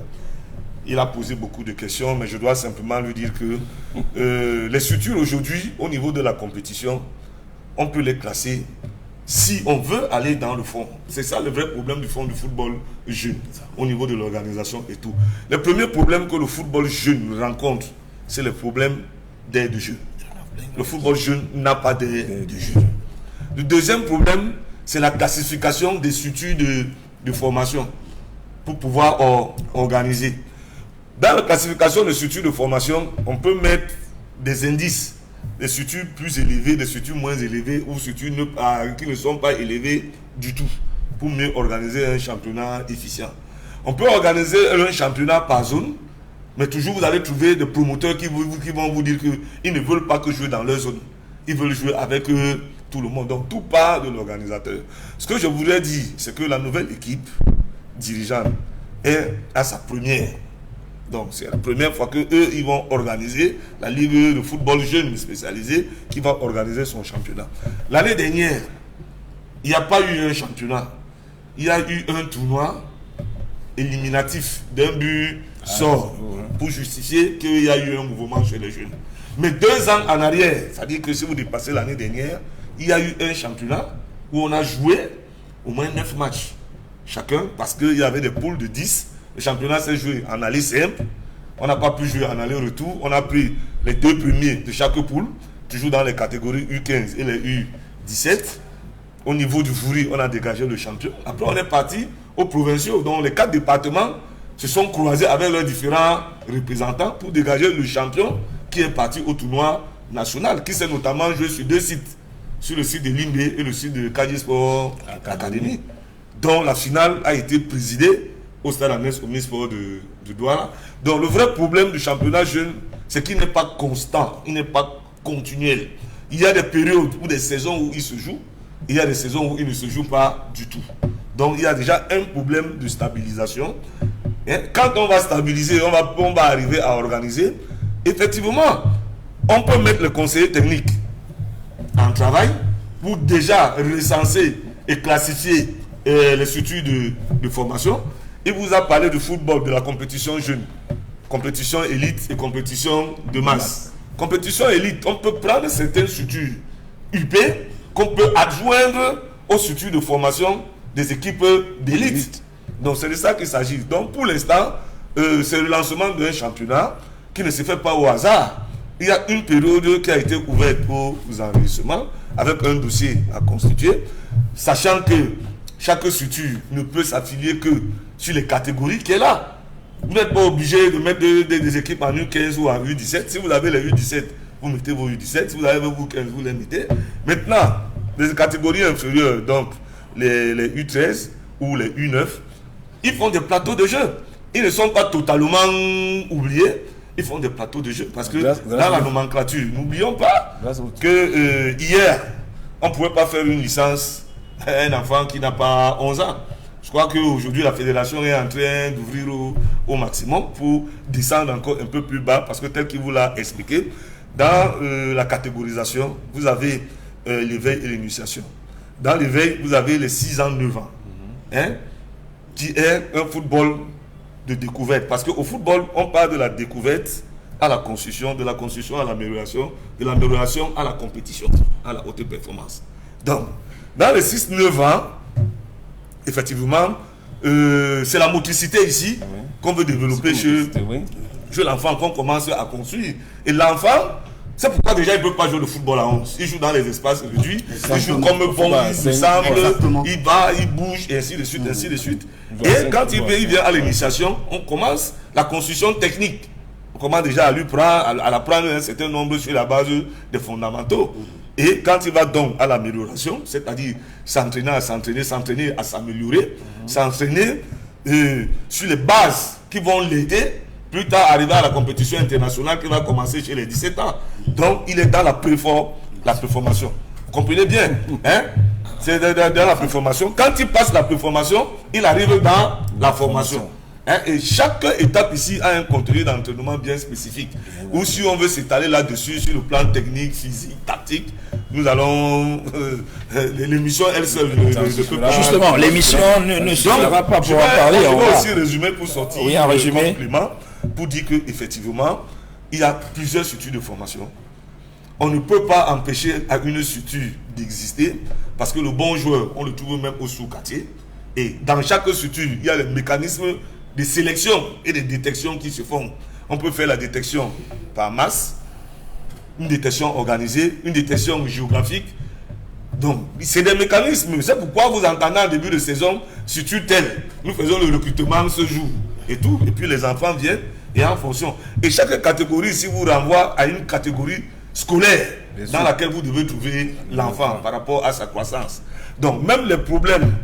Il a posé beaucoup de questions, mais je dois simplement lui dire que les structures aujourd'hui, au niveau de la compétition, on peut les classer si on veut aller dans le fond. C'est ça le vrai problème du fond du football jeune, au niveau de l'organisation et tout. Le premier problème que le football jeune rencontre, c'est le problème d'aide de jeu. Le football jeune n'a pas d'aide de jeu. Le deuxième problème, c'est la classification des structures de formation pour pouvoir organiser. Dans la classification des structures de formation, on peut mettre des indices, des structures plus élevées, des structures moins élevées ou structures qui ne sont pas élevées du tout pour mieux organiser un championnat efficient. On peut organiser un championnat par zone, mais toujours vous allez trouver des promoteurs qui vont vous dire qu'ils ne veulent pas que jouer dans leur zone. Ils veulent jouer avec tout le monde. Donc tout part de l'organisateur. Ce que je voudrais dire, c'est que la nouvelle équipe dirigeante est à sa première. Donc c'est la première fois qu'eux, ils vont organiser la Ligue de football jeune spécialisée qui va organiser son championnat. L'année dernière, il n'y a pas eu un championnat. Il y a eu un tournoi éliminatif d'un but sort pour justifier qu'il y a eu un mouvement chez les jeunes. Mais 2 ans en arrière, c'est-à-dire que si vous dépassez l'année dernière, il y a eu un championnat où on a joué au moins 9 matchs chacun parce qu'il y avait des poules de 10. Le championnat s'est joué en aller simple. On n'a pas pu jouer en aller-retour. On a pris les 2 premiers de chaque poule, toujours dans les catégories U15 et les U17. Au niveau du jury, on a dégagé le champion. Après, on est parti aux provinciaux. Donc, les 4 départements se sont croisés avec leurs différents représentants pour dégager le champion qui est parti au tournoi national, qui s'est notamment joué sur 2 sites, sur le site de Limbe et le site de Kaji Sport Academy, dont la finale a été présidée au stade Agnès Omnisport de Douala. Donc le vrai problème du championnat jeune, c'est qu'il n'est pas constant, il n'est pas continuel. Il y a des périodes ou des saisons où il se joue, il y a des saisons où il ne se joue pas du tout. Donc il y a déjà un problème de stabilisation. Et quand on va stabiliser, on va arriver à organiser. Effectivement, on peut mettre le conseiller technique en travail pour déjà recenser et classifier les structures de formation. Il vous a parlé de football, de la compétition jeune, compétition élite et compétition de masse. Compétition élite, on peut prendre certaines structures UP qu'on peut adjoindre aux structures de formation des équipes d'élite. Donc c'est de ça qu'il s'agit. Donc pour l'instant, c'est le lancement d'un championnat qui ne se fait pas au hasard. Il y a une période qui a été ouverte aux enregistrements avec un dossier à constituer, sachant que chaque structure ne peut s'affilier que sur les catégories qui est là. Vous n'êtes pas obligé de mettre des équipes en U15 ou en U17. Si vous avez les U17, vous mettez vos U17. Si vous avez vos U15, vous les mettez. Maintenant, les catégories inférieures, donc les U13 ou les U9, ils font des plateaux de jeu. Ils ne sont pas totalement oubliés. Ils font des plateaux de jeu. Parce que dans la nomenclature, n'oublions pas que hier, on ne pouvait pas faire une licence à un enfant qui n'a pas 11 ans. Je crois qu'aujourd'hui, la fédération est en train d'ouvrir au maximum pour descendre encore un peu plus bas. Parce que tel qu'il vous l'a expliqué, dans la catégorisation, vous avez l'éveil et l'initiation. Dans l'éveil, vous avez les 6 ans, 9 ans. Qui est un football de découverte. Parce qu'au football, on parle de la découverte à la construction, de la construction à l'amélioration, de l'amélioration à la compétition, à la haute performance. Donc, dans les 6-9 ans, effectivement, c'est la motricité ici qu'on veut développer chez l'enfant, qu'on commence à construire. Et l'enfant, c'est pourquoi déjà il ne peut pas jouer le football à 11. Il joue dans les espaces réduits, il joue comme bon, il semble, il bat, il bouge, et ainsi de suite, ainsi de suite. Et quand il vient à l'initiation, on commence la construction technique. On commence déjà à lui prendre, à l'apprendre un certain nombre sur la base des fondamentaux. Et quand il va donc à l'amélioration, c'est-à-dire s'entraîner à s'améliorer, s'entraîner sur les bases qui vont l'aider plus tard arriver à la compétition internationale qui va commencer chez les 17 ans. Donc, il est dans la préformation. Vous comprenez bien, hein? C'est dans la préformation. Quand il passe la préformation, il arrive dans la formation. Hein? Et chaque étape ici a un contenu d'entraînement bien spécifique. Ou si on veut s'étaler là-dessus, sur le plan technique, physique, tactique, nous allons... l'émission, elle seule ne peut pas... Justement, l'émission ne sera pas pour en parler. Je vais aussi résumer pour sortir un résumé. Complément pour dire qu'effectivement, il y a plusieurs structures de formation. On ne peut pas empêcher à une structure d'exister parce que le bon joueur, on le trouve même au sous-quartier. Et dans chaque structure, il y a les mécanismes de sélection et de détection qui se font. On peut faire la détection par masse, une détection organisée, une détection géographique. Donc, c'est des mécanismes. C'est pourquoi vous entendez en début de saison, structure telle, nous faisons le recrutement ce jour et tout. Et puis les enfants viennent et en fonction. Et chaque catégorie, si vous renvoie à une catégorie scolaire dans laquelle vous devez trouver l'enfant par rapport à sa croissance. Donc, même les problèmes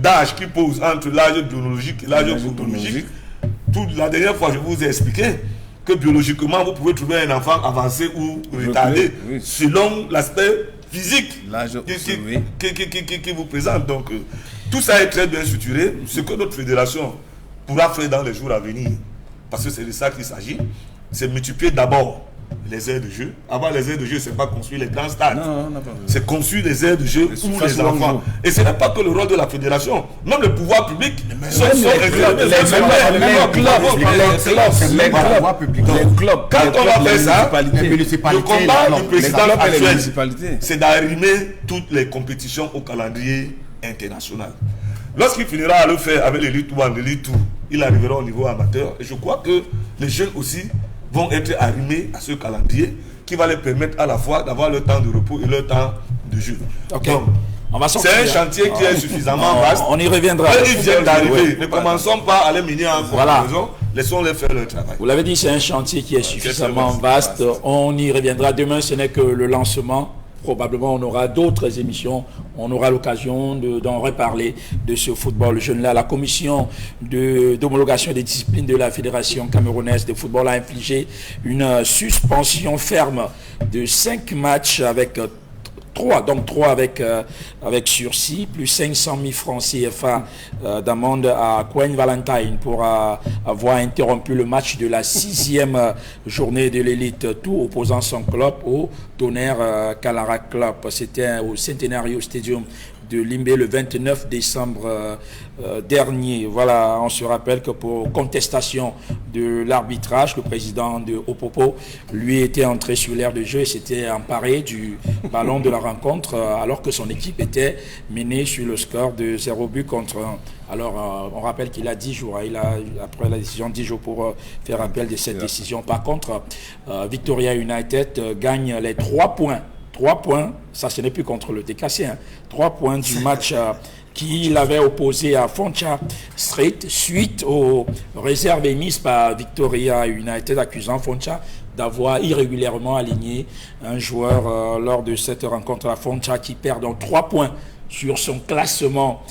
d'âge qui posent entre l'âge biologique et l'âge chronologique, la dernière fois, je vous ai expliqué que biologiquement, vous pouvez trouver un enfant avancé ou retardé selon l'aspect physique qui vous présente. Donc, tout ça est très bien structuré. Ce que notre fédération pourra faire dans les jours à venir, parce que c'est de ça qu'il s'agit, c'est multiplier d'abord les aires de jeu. Avant les aires de jeu, c'est pas construire les grands stades. C'est construire les aires de jeu pour les enfants. Et ce n'est pas que le rôle de la fédération. Même le pouvoir public sont les clubs. Quand on va faire ça, le combat du président actuel, c'est d'arrimer toutes les compétitions au calendrier international. Lorsqu'il finira à le faire avec l'élite 1, l'élite 2, il arrivera au niveau amateur. Et je crois que les jeunes aussi vont être arrimés à ce calendrier qui va les permettre à la fois d'avoir le temps de repos et le temps de jeu. Okay. Donc, c'est un chantier qui est suffisamment vaste. On y reviendra. Ils viennent d'arriver. Ne commençons pas à les mener en comparaison. Laissons-les faire leur travail. Vous l'avez dit, c'est un chantier qui est suffisamment vaste. On y reviendra. Demain, ce n'est que le lancement. Probablement, on aura d'autres émissions. On aura l'occasion d'en reparler de ce football jeune-là. La commission d'homologation des disciplines de la Fédération camerounaise de football a infligé une suspension ferme de 5 matchs avec 3 avec sursis, plus 500 000 francs CFA d'amende à Queen Valentine pour avoir interrompu le match de la 6e journée de l'élite, tout opposant son club au Tonnerre Calara Club. C'était au Centenario Stadium de Limbé le 29 décembre dernier. Voilà, on se rappelle que pour contestation de l'arbitrage, le président de Opopo, lui, était entré sur l'aire de jeu et s'était emparé du ballon de la rencontre alors que son équipe était menée sur le score de 0 but contre 1. Alors, on rappelle qu'il a 10 jours. Il a, après la décision, 10 jours pour faire appel de cette décision. Par contre, Victoria United gagne les 3 points. 3 points, ça ce n'est plus contre le TKC, 3 points du match qu'il avait opposé à Foncha Street suite aux réserves émises par Victoria United accusant Foncha d'avoir irrégulièrement aligné un joueur lors de cette rencontre à Foncha qui perd donc 3 points sur son classement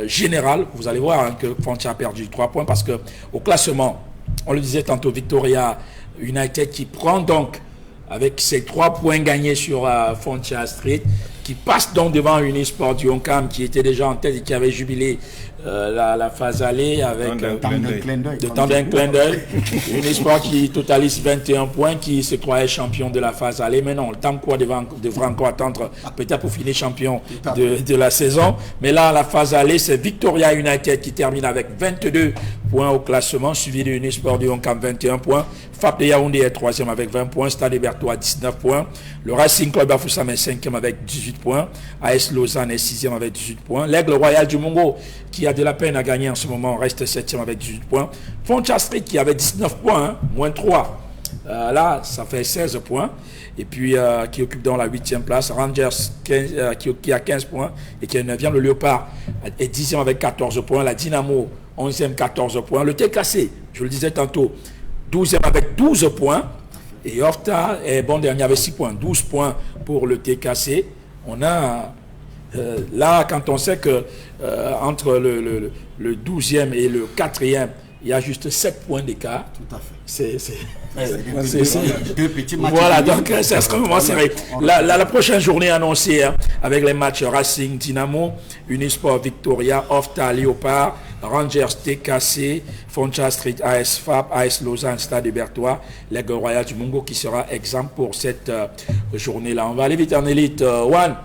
général. Vous allez voir que Foncha a perdu 3 points parce que au classement, on le disait tantôt, Victoria United qui prend donc avec ses 3 points gagnés sur Foncha Street, qui passe donc devant Unisport du Honcam qui était déjà en tête et qui avait jubilé la phase allée avec de temps d'un clin d'œil. Unisport qui totalise 21 points, qui se croyait champion de la phase allée. Mais non, le Tamquois devra encore attendre peut-être pour finir champion de la saison. Mais là, la phase allée, c'est Victoria United qui termine avec 22 points au classement, suivi de Unisport du Honcam 21 points. FAP de Yaoundé est 3e avec 20 points. Stade Berthois 19 points. Le Racing Club Bafoussam est 5e avec 18 points. AS Lausanne est 6e avec 18 points. L'Aigle Royal du Mongo, qui a de la peine à gagner en ce moment, reste 7e avec 18 points. Foncha Street qui avait 19 points, moins 3. Là, ça fait 16 points. Et puis, qui occupe dans la 8e place. Rangers qui a 15 points et qui est 9e. Le Léopard est 10e avec 14 points. La Dynamo, 11e, 14 points. Le TKC, je le disais tantôt, 12e avec 12 points. Et Horta est bon dernier avec 6 points. 12 points pour le TKC. On a... là, quand on sait que entre le 12e et le 4e, il y a juste 7 points d'écart. Tout à fait. C'est deux petits matchs. Voilà, donc c'est extrêmement serré. La prochaine journée annoncée avec les matchs Racing Dynamo, Unisport Victoria, Ofta Léopard, Rangers TKC, Foncha Street AS FAP, AS Lausanne, Stade Bertois, l'Aigle Royal du Mungo qui sera exemple pour cette journée-là. On va aller vite en Elite One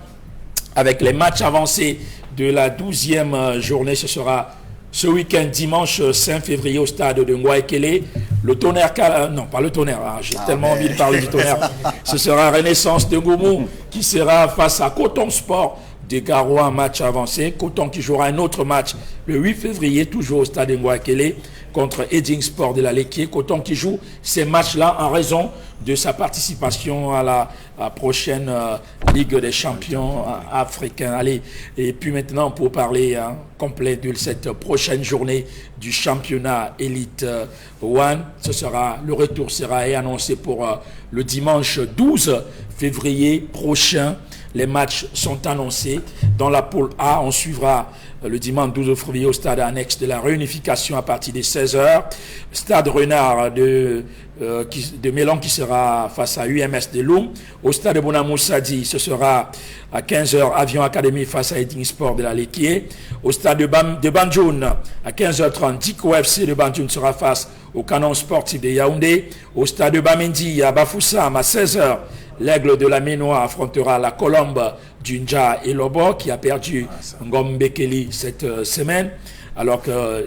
avec les matchs avancés de la 12e journée. Ce sera ce week-end, dimanche 5 février au stade de Ngouaekele. Le Tonnerre, non pas le Tonnerre, j'ai tellement envie de parler du Tonnerre. Ce sera Renaissance de Goumou qui sera face à Coton Sport de Garoua, un match avancé. Coton qui jouera un autre match le 8 février, toujours au stade de Ngouaekele, contre Eding Sport de la Léquier. Coton qui joue ces matchs-là en raison de sa participation à la prochaine Ligue des champions africains. Allez, et puis maintenant pour parler complet de cette prochaine journée du championnat Elite One, le retour sera annoncé pour le dimanche 12 février prochain. Les matchs sont annoncés. Dans la poule A, on suivra le dimanche 12 février au stade annexe de la réunification à partir de 16h. Stade Renard de Mélan qui sera face à UMS de Loum. Au stade de Bonamoussadi, ce sera à 15h Avion Academy face à Eding Sport de la Léquier. Au stade de Banjoun, à 15h30, Diko FC de Banjoun sera face au Canon Sportif de Yaoundé. Au stade de Bamendi à Bafoussam, à 16h, l'Aigle de la Ménois affrontera la Colombe du Ndja et Lobo qui a perdu Ngombekeli cette semaine, alors que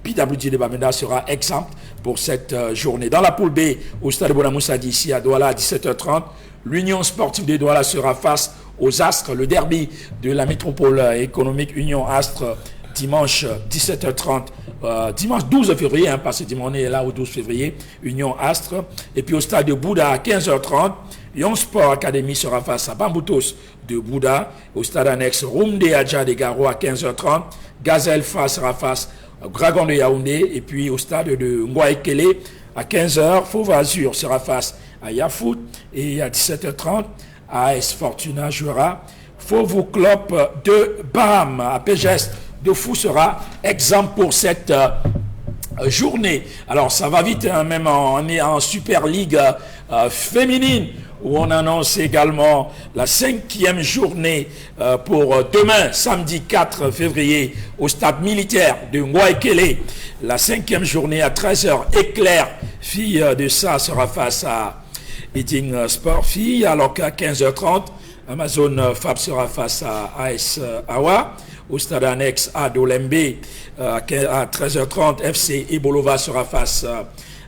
PWG de Bamenda sera exempt pour cette journée. Dans la poule B, au stade de Bonamoussadi, ici à Douala, à 17h30, l'Union sportive de Douala sera face aux Astres, le derby de la métropole économique Union Astres, dimanche 17h30, dimanche 12 février, parce que dimanche on est là au 12 février, Union Astres. Et puis au stade de Bouddha à 15h30, Young Sport Academy sera face à Bamboutos de Bouddha. Au stade annexe Rumde Adja de Garo à 15h30, Gazelle Fa sera face au Dragon de Yaoundé. Et puis au stade de Ngouaekele à 15h, Fauve Azur sera face à Yafout. Et à 17h30, AS Fortuna jouera Fauve Club de Baham. À Pégeste de Fou sera exemple pour cette journée. Alors ça va vite, même on est en Super League féminine où on annonce également la 5e journée pour demain, samedi 4 février, au stade militaire de Ngouaekele. La 5e journée à 13h, Éclair, fille de ça, sera face à Eding Sport Fille, alors qu'à 15h30, Amazon Fab sera face à AS Awa. Au stade annexe à Dolembe, à 13h30, FC Ebolova sera face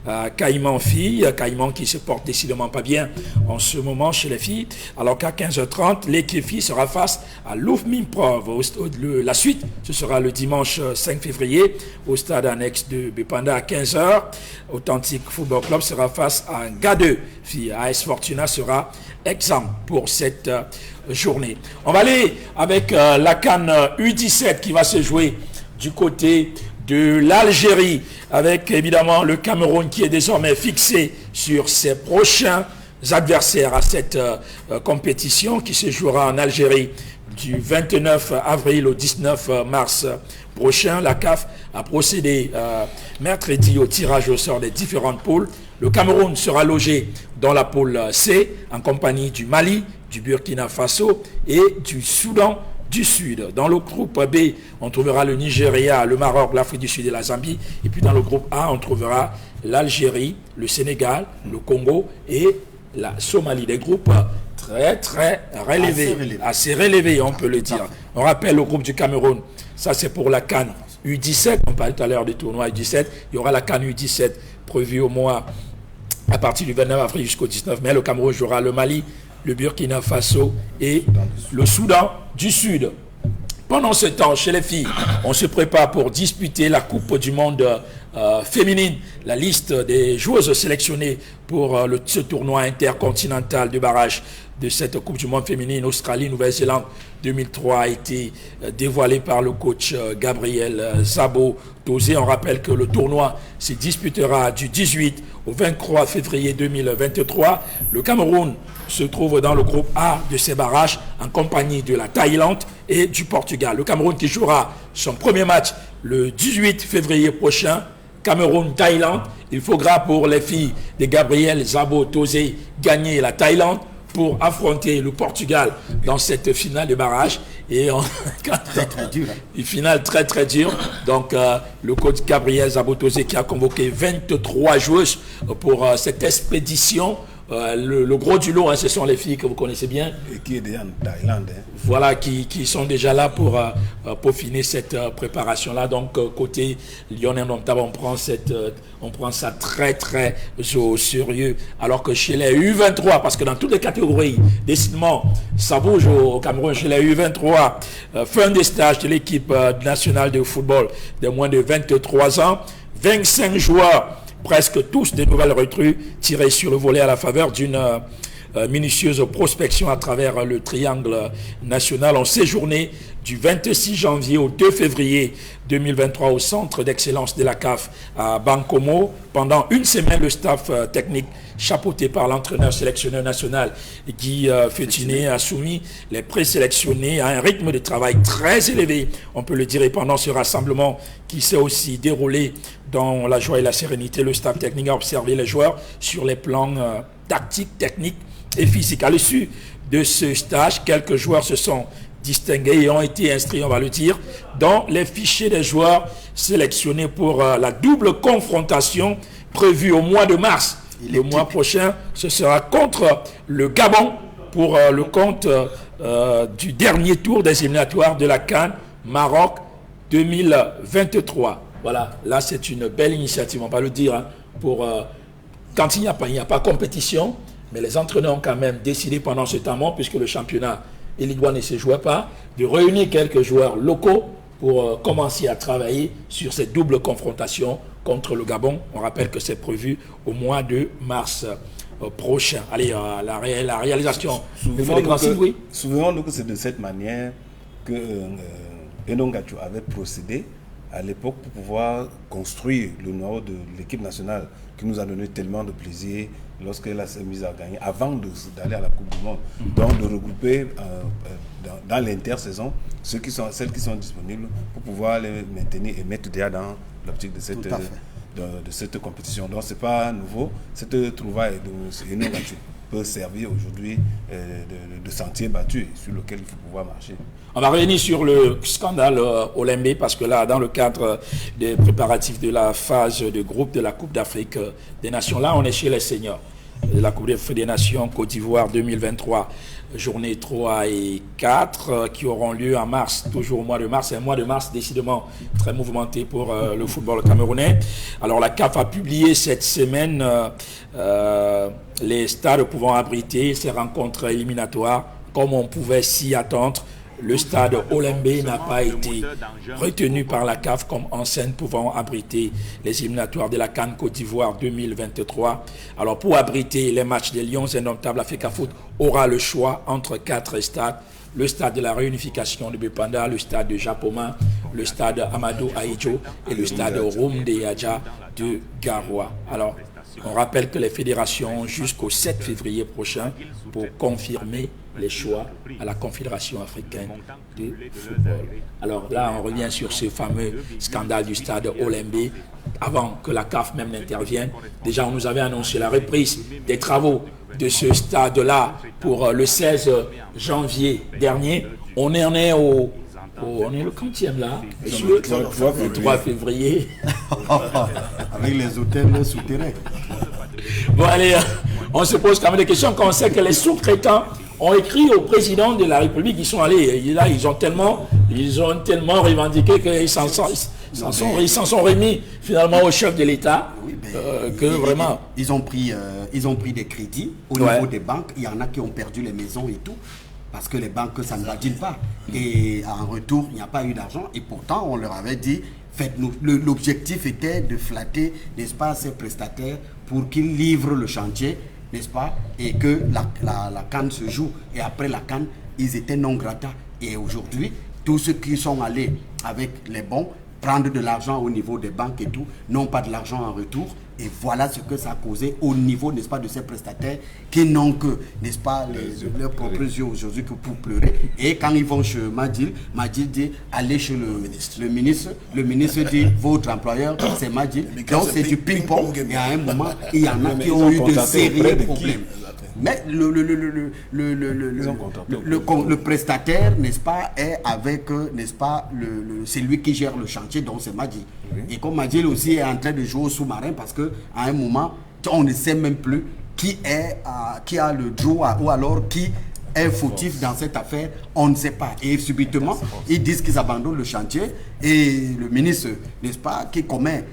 à Caïman Filles, Caïman qui se porte décidément pas bien en ce moment chez les filles, alors qu'à 15h30, l'équipe filles sera face à Louvre-Mimprov. La suite, ce sera le dimanche 5 février au stade annexe de Bepanda à 15h. Authentique Football Club sera face à Gadeux Filles. AS Fortuna sera exemple pour cette journée. On va aller avec la CAN U17 qui va se jouer du côté de l'Algérie, avec évidemment le Cameroun qui est désormais fixé sur ses prochains adversaires à cette compétition qui se jouera en Algérie du 29 avril au 19 mars prochain. La CAF a procédé mercredi au tirage au sort des différentes poules. Le Cameroun sera logé dans la poule C en compagnie du Mali, du Burkina Faso et du Soudan du Sud. Dans le groupe B, on trouvera le Nigeria, le Maroc, l'Afrique du Sud et la Zambie. Et puis dans le groupe A, on trouvera l'Algérie, le Sénégal, le Congo et la Somalie. Des groupes très relevés, assez relevés, on peut le dire. On rappelle le groupe du Cameroun, ça c'est pour la CAN U17, on parlait tout à l'heure du tournoi U17, il y aura la CAN U17 prévue au mois à partir du 29 avril jusqu'au 19 mai. Le Cameroun jouera le Mali, le Burkina Faso et le Soudan du Sud. Pendant ce temps, chez les filles, on se prépare pour disputer la Coupe du Monde féminine. La liste des joueuses sélectionnées pour ce tournoi intercontinental de barrage de cette Coupe du Monde féminine Australie-Nouvelle-Zélande 2003 a été dévoilée par le coach Gabriel Zabo-Tozé. On rappelle que le tournoi se disputera du 18 au 23 février 2023. Le Cameroun se trouve dans le groupe A de ces barrages en compagnie de la Thaïlande et du Portugal. Le Cameroun qui jouera son premier match le 18 février prochain, Cameroun-Thaïlande. Il faudra pour les filles de Gabriel Zabo-Tozé gagner la Thaïlande pour affronter le Portugal dans cette finale de barrage. Et très dur. Une finale très très dure. Donc le coach Gabriel Zabo-Tozé qui a convoqué 23 joueuses pour cette expédition. Le gros du lot, ce sont les filles que vous connaissez bien. Et qui est déjà en Thaïlande. Voilà, qui sont déjà là pour peaufiner cette préparation-là. Donc, côté Lyon Indomptable, on prend ça très, très au sérieux. Alors que chez les U23, parce que dans toutes les catégories, décidément, ça bouge au Cameroun. Chez les U23, fin des stages de l'équipe nationale de football de moins de 23 ans, 25 joueurs, presque tous des nouvelles recrues tirées sur le volet à la faveur d'une minutieuse prospection à travers le triangle national. On séjourné du 26 janvier au 2 février 2023 au centre d'excellence de la CAF à Bankomo. Pendant une semaine, le staff technique chapeauté par l'entraîneur sélectionneur national Guy Fétiné a soumis les présélectionnés à un rythme de travail très élevé. On peut le dire, et pendant ce rassemblement qui s'est aussi déroulé dans la joie et la sérénité, le staff technique a observé les joueurs sur les plans tactiques, techniques et physiques. À l'issue de ce stage, quelques joueurs se sont distingués et ont été inscrits, on va le dire, dans les fichiers des joueurs sélectionnés pour la double confrontation prévue au mois de mars. Le mois prochain, ce sera contre le Gabon pour le compte du dernier tour des éliminatoires de la CAN Maroc 2023. Voilà, là c'est une belle initiative, on va le dire, pour quand il n'y a pas compétition, mais les entraîneurs ont quand même décidé pendant ce temps, puisque le championnat Ligue 1 ne se jouait pas, de réunir quelques joueurs locaux pour commencer à travailler sur cette double confrontation contre le Gabon. On rappelle que c'est prévu au mois de mars prochain. Allez, la réalisation. Souvenons-nous que c'est de cette manière que Enon Gatchou avait procédé à l'époque pour pouvoir construire le noyau de l'équipe nationale qui nous a donné tellement de plaisir lorsqu'elle s'est mise à gagner, avant d'aller à la Coupe du Monde. Donc de regrouper dans l'intersaison celles qui sont disponibles pour pouvoir les maintenir et mettre déjà dans l'optique de cette compétition. Donc c'est pas nouveau. Cette trouvaille de Enon Gatchou peut servir aujourd'hui de sentier battu sur lequel il faut pouvoir marcher. On va revenir sur le scandale Olembe parce que là, dans le cadre des préparatifs de la phase de groupe de la Coupe d'Afrique des Nations, là, on est chez les seniors. La Coupe d'Afrique des Nations Côte d'Ivoire 2023, journées 3 et 4, qui auront lieu en mars, toujours au mois de mars. C'est un mois de mars décidément très mouvementé pour le football camerounais. Alors la CAF a publié cette semaine les stades pouvant abriter ces rencontres éliminatoires comme on pouvait s'y attendre. Le stade Olembe n'a pas été retenu par la CAF comme enceinte pouvant abriter les éliminatoires de la CAN Côte d'Ivoire 2023. Alors pour abriter les matchs des Lions Indomptables, la FECAFOOT aura le choix entre 4 stades. Le stade de la réunification de Bepanda, le stade de Japoma, le stade Amadou Ahidjo et le stade Rumde Yadja de Garoua. Alors, on rappelle que les fédérations ont jusqu'au 7 février prochain pour confirmer les choix à la Confédération africaine de football. Alors là, on revient sur ce fameux scandale du stade Olembe. Avant que la CAF même n'intervienne, déjà on nous avait annoncé la reprise des travaux de ce stade-là pour le 16 janvier dernier. On en est on est le 40e là, le 3 février. Avec les hôtels souterrains. Bon allez, on se pose quand même des questions quand on sait que les sous-traitants ont écrit au président de la République, ils sont allés, là ils ont tellement revendiqué qu'ils s'en sont remis finalement au chef de l'État, que vraiment... Ils ont pris des crédits au niveau des banques, il y en a qui ont perdu les maisons et tout, parce que les banques, ça ne badine pas. Et en retour, il n'y a pas eu d'argent, et pourtant on leur avait dit, faites-nous. L'objectif était de flatter, n'est-ce pas, ces prestataires pour qu'ils livrent le chantier, n'est-ce pas, et que la CAN se joue. Et après la CAN, ils étaient non grata. Et aujourd'hui, tous ceux qui sont allés avec les bons prendre de l'argent au niveau des banques et tout, n'ont pas de l'argent en retour. Et voilà ce que ça a causé au niveau, n'est-ce pas, de ces prestataires qui n'ont que, n'est-ce pas, leurs propres yeux aujourd'hui que pour pleurer. Et quand ils vont chez Madjil dit allez chez le ministre. Le ministre dit votre employeur, c'est Madjil. Donc c'est du ping-pong. Et à un moment, il y en a qui ont eu de sérieux problèmes. Mais le prestataire, n'est-ce pas, est avec, n'est-ce pas, c'est lui qui gère le chantier, donc c'est Madjil. Oui. Et comme Madjil aussi est en train de jouer au sous-marin, parce qu'à un moment, on ne sait même plus qui a le droit ou alors qui est fautif dans cette affaire, on ne sait pas. Et subitement, ils disent qu'ils abandonnent le chantier et le ministre, n'est-ce pas, qui commet,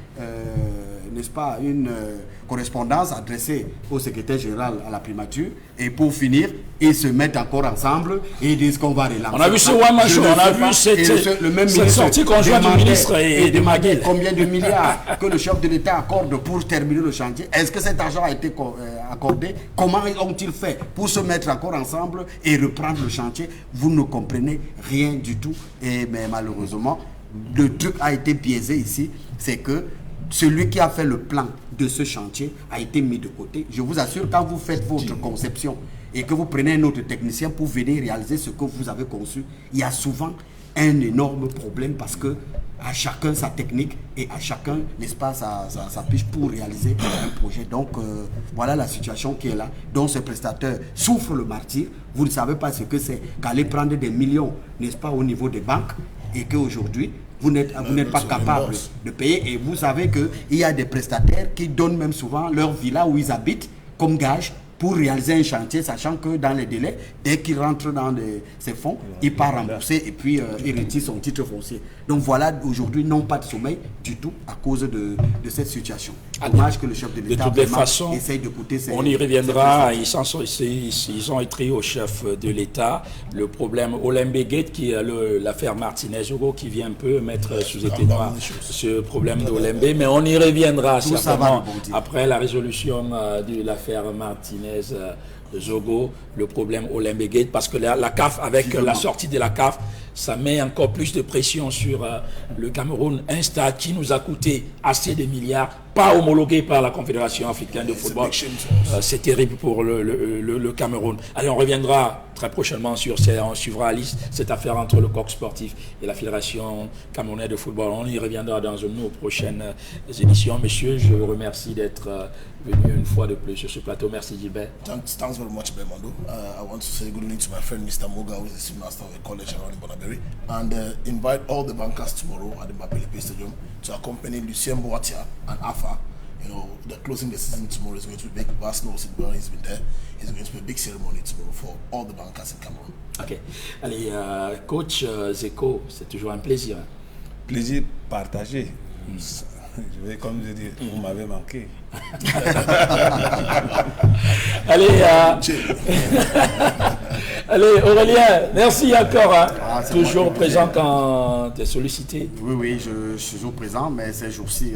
n'est-ce pas, une correspondance adressée au secrétaire général à la primature, et pour finir, ils se mettent encore ensemble et ils disent qu'on va relancer. On a vu ce one-man show, on a vu cette sortie conjointe du ministre et de Maguel. Combien de milliards que le chef de l'État accorde pour terminer le chantier? Est-ce que cet argent a été accordé? Comment ont-ils fait pour se mettre encore ensemble et reprendre le chantier? Vous ne comprenez rien du tout. Mais malheureusement, le truc a été biaisé ici, c'est que celui qui a fait le plan de ce chantier a été mis de côté. Je vous assure, quand vous faites votre conception et que vous prenez un autre technicien pour venir réaliser ce que vous avez conçu, il y a souvent un énorme problème parce que à chacun sa technique et à chacun, n'est-ce pas, sa piche pour réaliser un projet. Donc, voilà la situation qui est là. Donc, ce prestataire souffre le martyre. Vous ne savez pas ce que c'est qu'aller prendre des millions, n'est-ce pas, au niveau des banques et qu'aujourd'hui, vous n'êtes pas capable de payer. Et vous savez qu'il y a des prestataires qui donnent même souvent leur villa où ils habitent comme gage pour réaliser un chantier, sachant que dans les délais, dès qu'il rentre dans ces fonds, il part rembourser et puis il retire son titre foncier. Donc voilà, aujourd'hui, non pas de sommeil du tout à cause de cette situation. Dommage que le chef de l'État essaye d'écouter ces... On y reviendra, ils ont écrit au chef de l'État le problème Olembe Gate, qui est l'affaire Martinez-Hugo, qui vient un peu mettre sous éteignoir ce problème d'Olembe, mais on y reviendra certainement après la résolution de l'affaire Martinez-Zogo, le problème Olembe Gate, parce que la CAF, avec la sortie de la CAF, ça met encore plus de pression sur le Cameroun. Un stade qui nous a coûté assez de milliards, pas homologué par la Confédération africaine de football. C'est terrible pour le Cameroun. Allez, on reviendra très prochainement sur on suivra Alice, cette affaire entre le COC sportif et la Fédération camerounaise de football. On y reviendra dans une de nos prochaines éditions. Messieurs, je vous remercie d'être venu une fois de plus sur ce plateau. Merci Gilbert. Thanks very much, Belmondo. I want to say good evening to my friend Mr. Moga, who is the student master of the college around in Bonaberi, and invite all the bankers tomorrow at the Mapelepe Stadium to accompany Lucien Boatia and Afa. You know, the closing the season tomorrow is going to be big. Vast knows it well, he's been there. It's going to be a big ceremony tomorrow for all the bankers in Cameroon. Ok. Allez, coach Zeko, c'est toujours un plaisir. Plaisir partagé. Je vais, comme je dis, vous m'avez manqué. Allez, allez, Aurélien, merci encore. Toujours présent quand tu es sollicité. Oui, je suis toujours présent, mais ces jours-ci,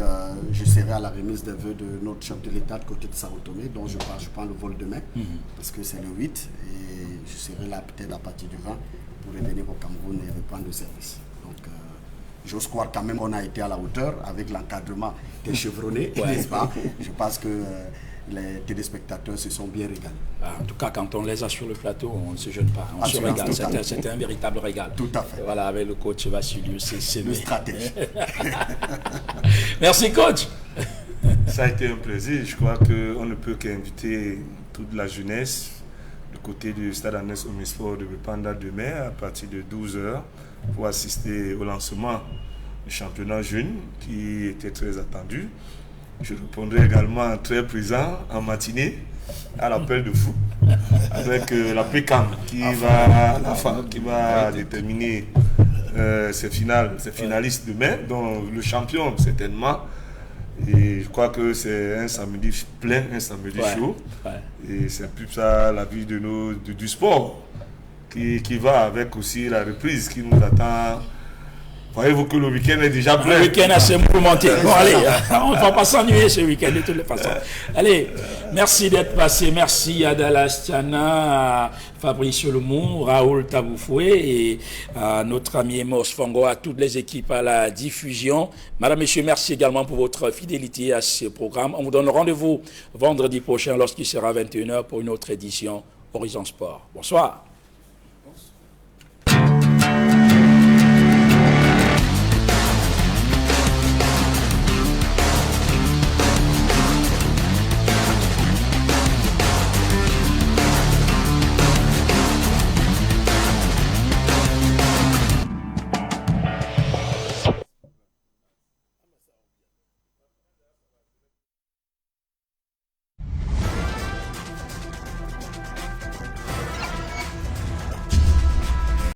je serai à la remise des vœux de notre chef de l'État de côté de Sao Tomé, dont je prends le vol demain, parce que c'est le 8, et je serai là peut-être à partir du 20 pour revenir au Cameroun et reprendre le service. Donc, j'ose croire quand même qu'on a été à la hauteur avec l'encadrement des chevronnés, n'est-ce pas? Je pense que les téléspectateurs se sont bien régalés. En tout cas, quand on les a sur le plateau, on ne se jeûne pas, on se régale. C'était un véritable régal. Tout à fait. Voilà, avec le coach Vassiliou, c'est le stratège. Merci coach. Ça a été un plaisir. Je crois qu'on ne peut qu'inviter toute la jeunesse du côté du Stade Agnès Omnisport de Bepanda demain à partir de 12h pour assister au lancement du championnat jeune qui était très attendu. Je répondrai également très présent en matinée à l'appel de foot avec la PECAM qui va déterminer ses finalistes demain, dont le champion certainement. Et je crois que c'est un samedi plein, un samedi chaud. Et c'est plus ça la vie du sport qui va avec aussi la reprise qui nous attend Croyez-vous que le week-end est déjà plein? Le week-end assez mouvementé. Bon, allez, on ne va pas s'ennuyer ce week-end de toutes les façons. Allez, merci d'être passé. Merci à Dallas Tiana, à Fabrice Lemont, Raoul Taboufoué et à notre ami Emos Fongo, à toutes les équipes à la diffusion. Madame, Messieurs, merci également pour votre fidélité à ce programme. On vous donne rendez-vous vendredi prochain lorsqu'il sera 21h pour une autre édition Horizon Sport. Bonsoir.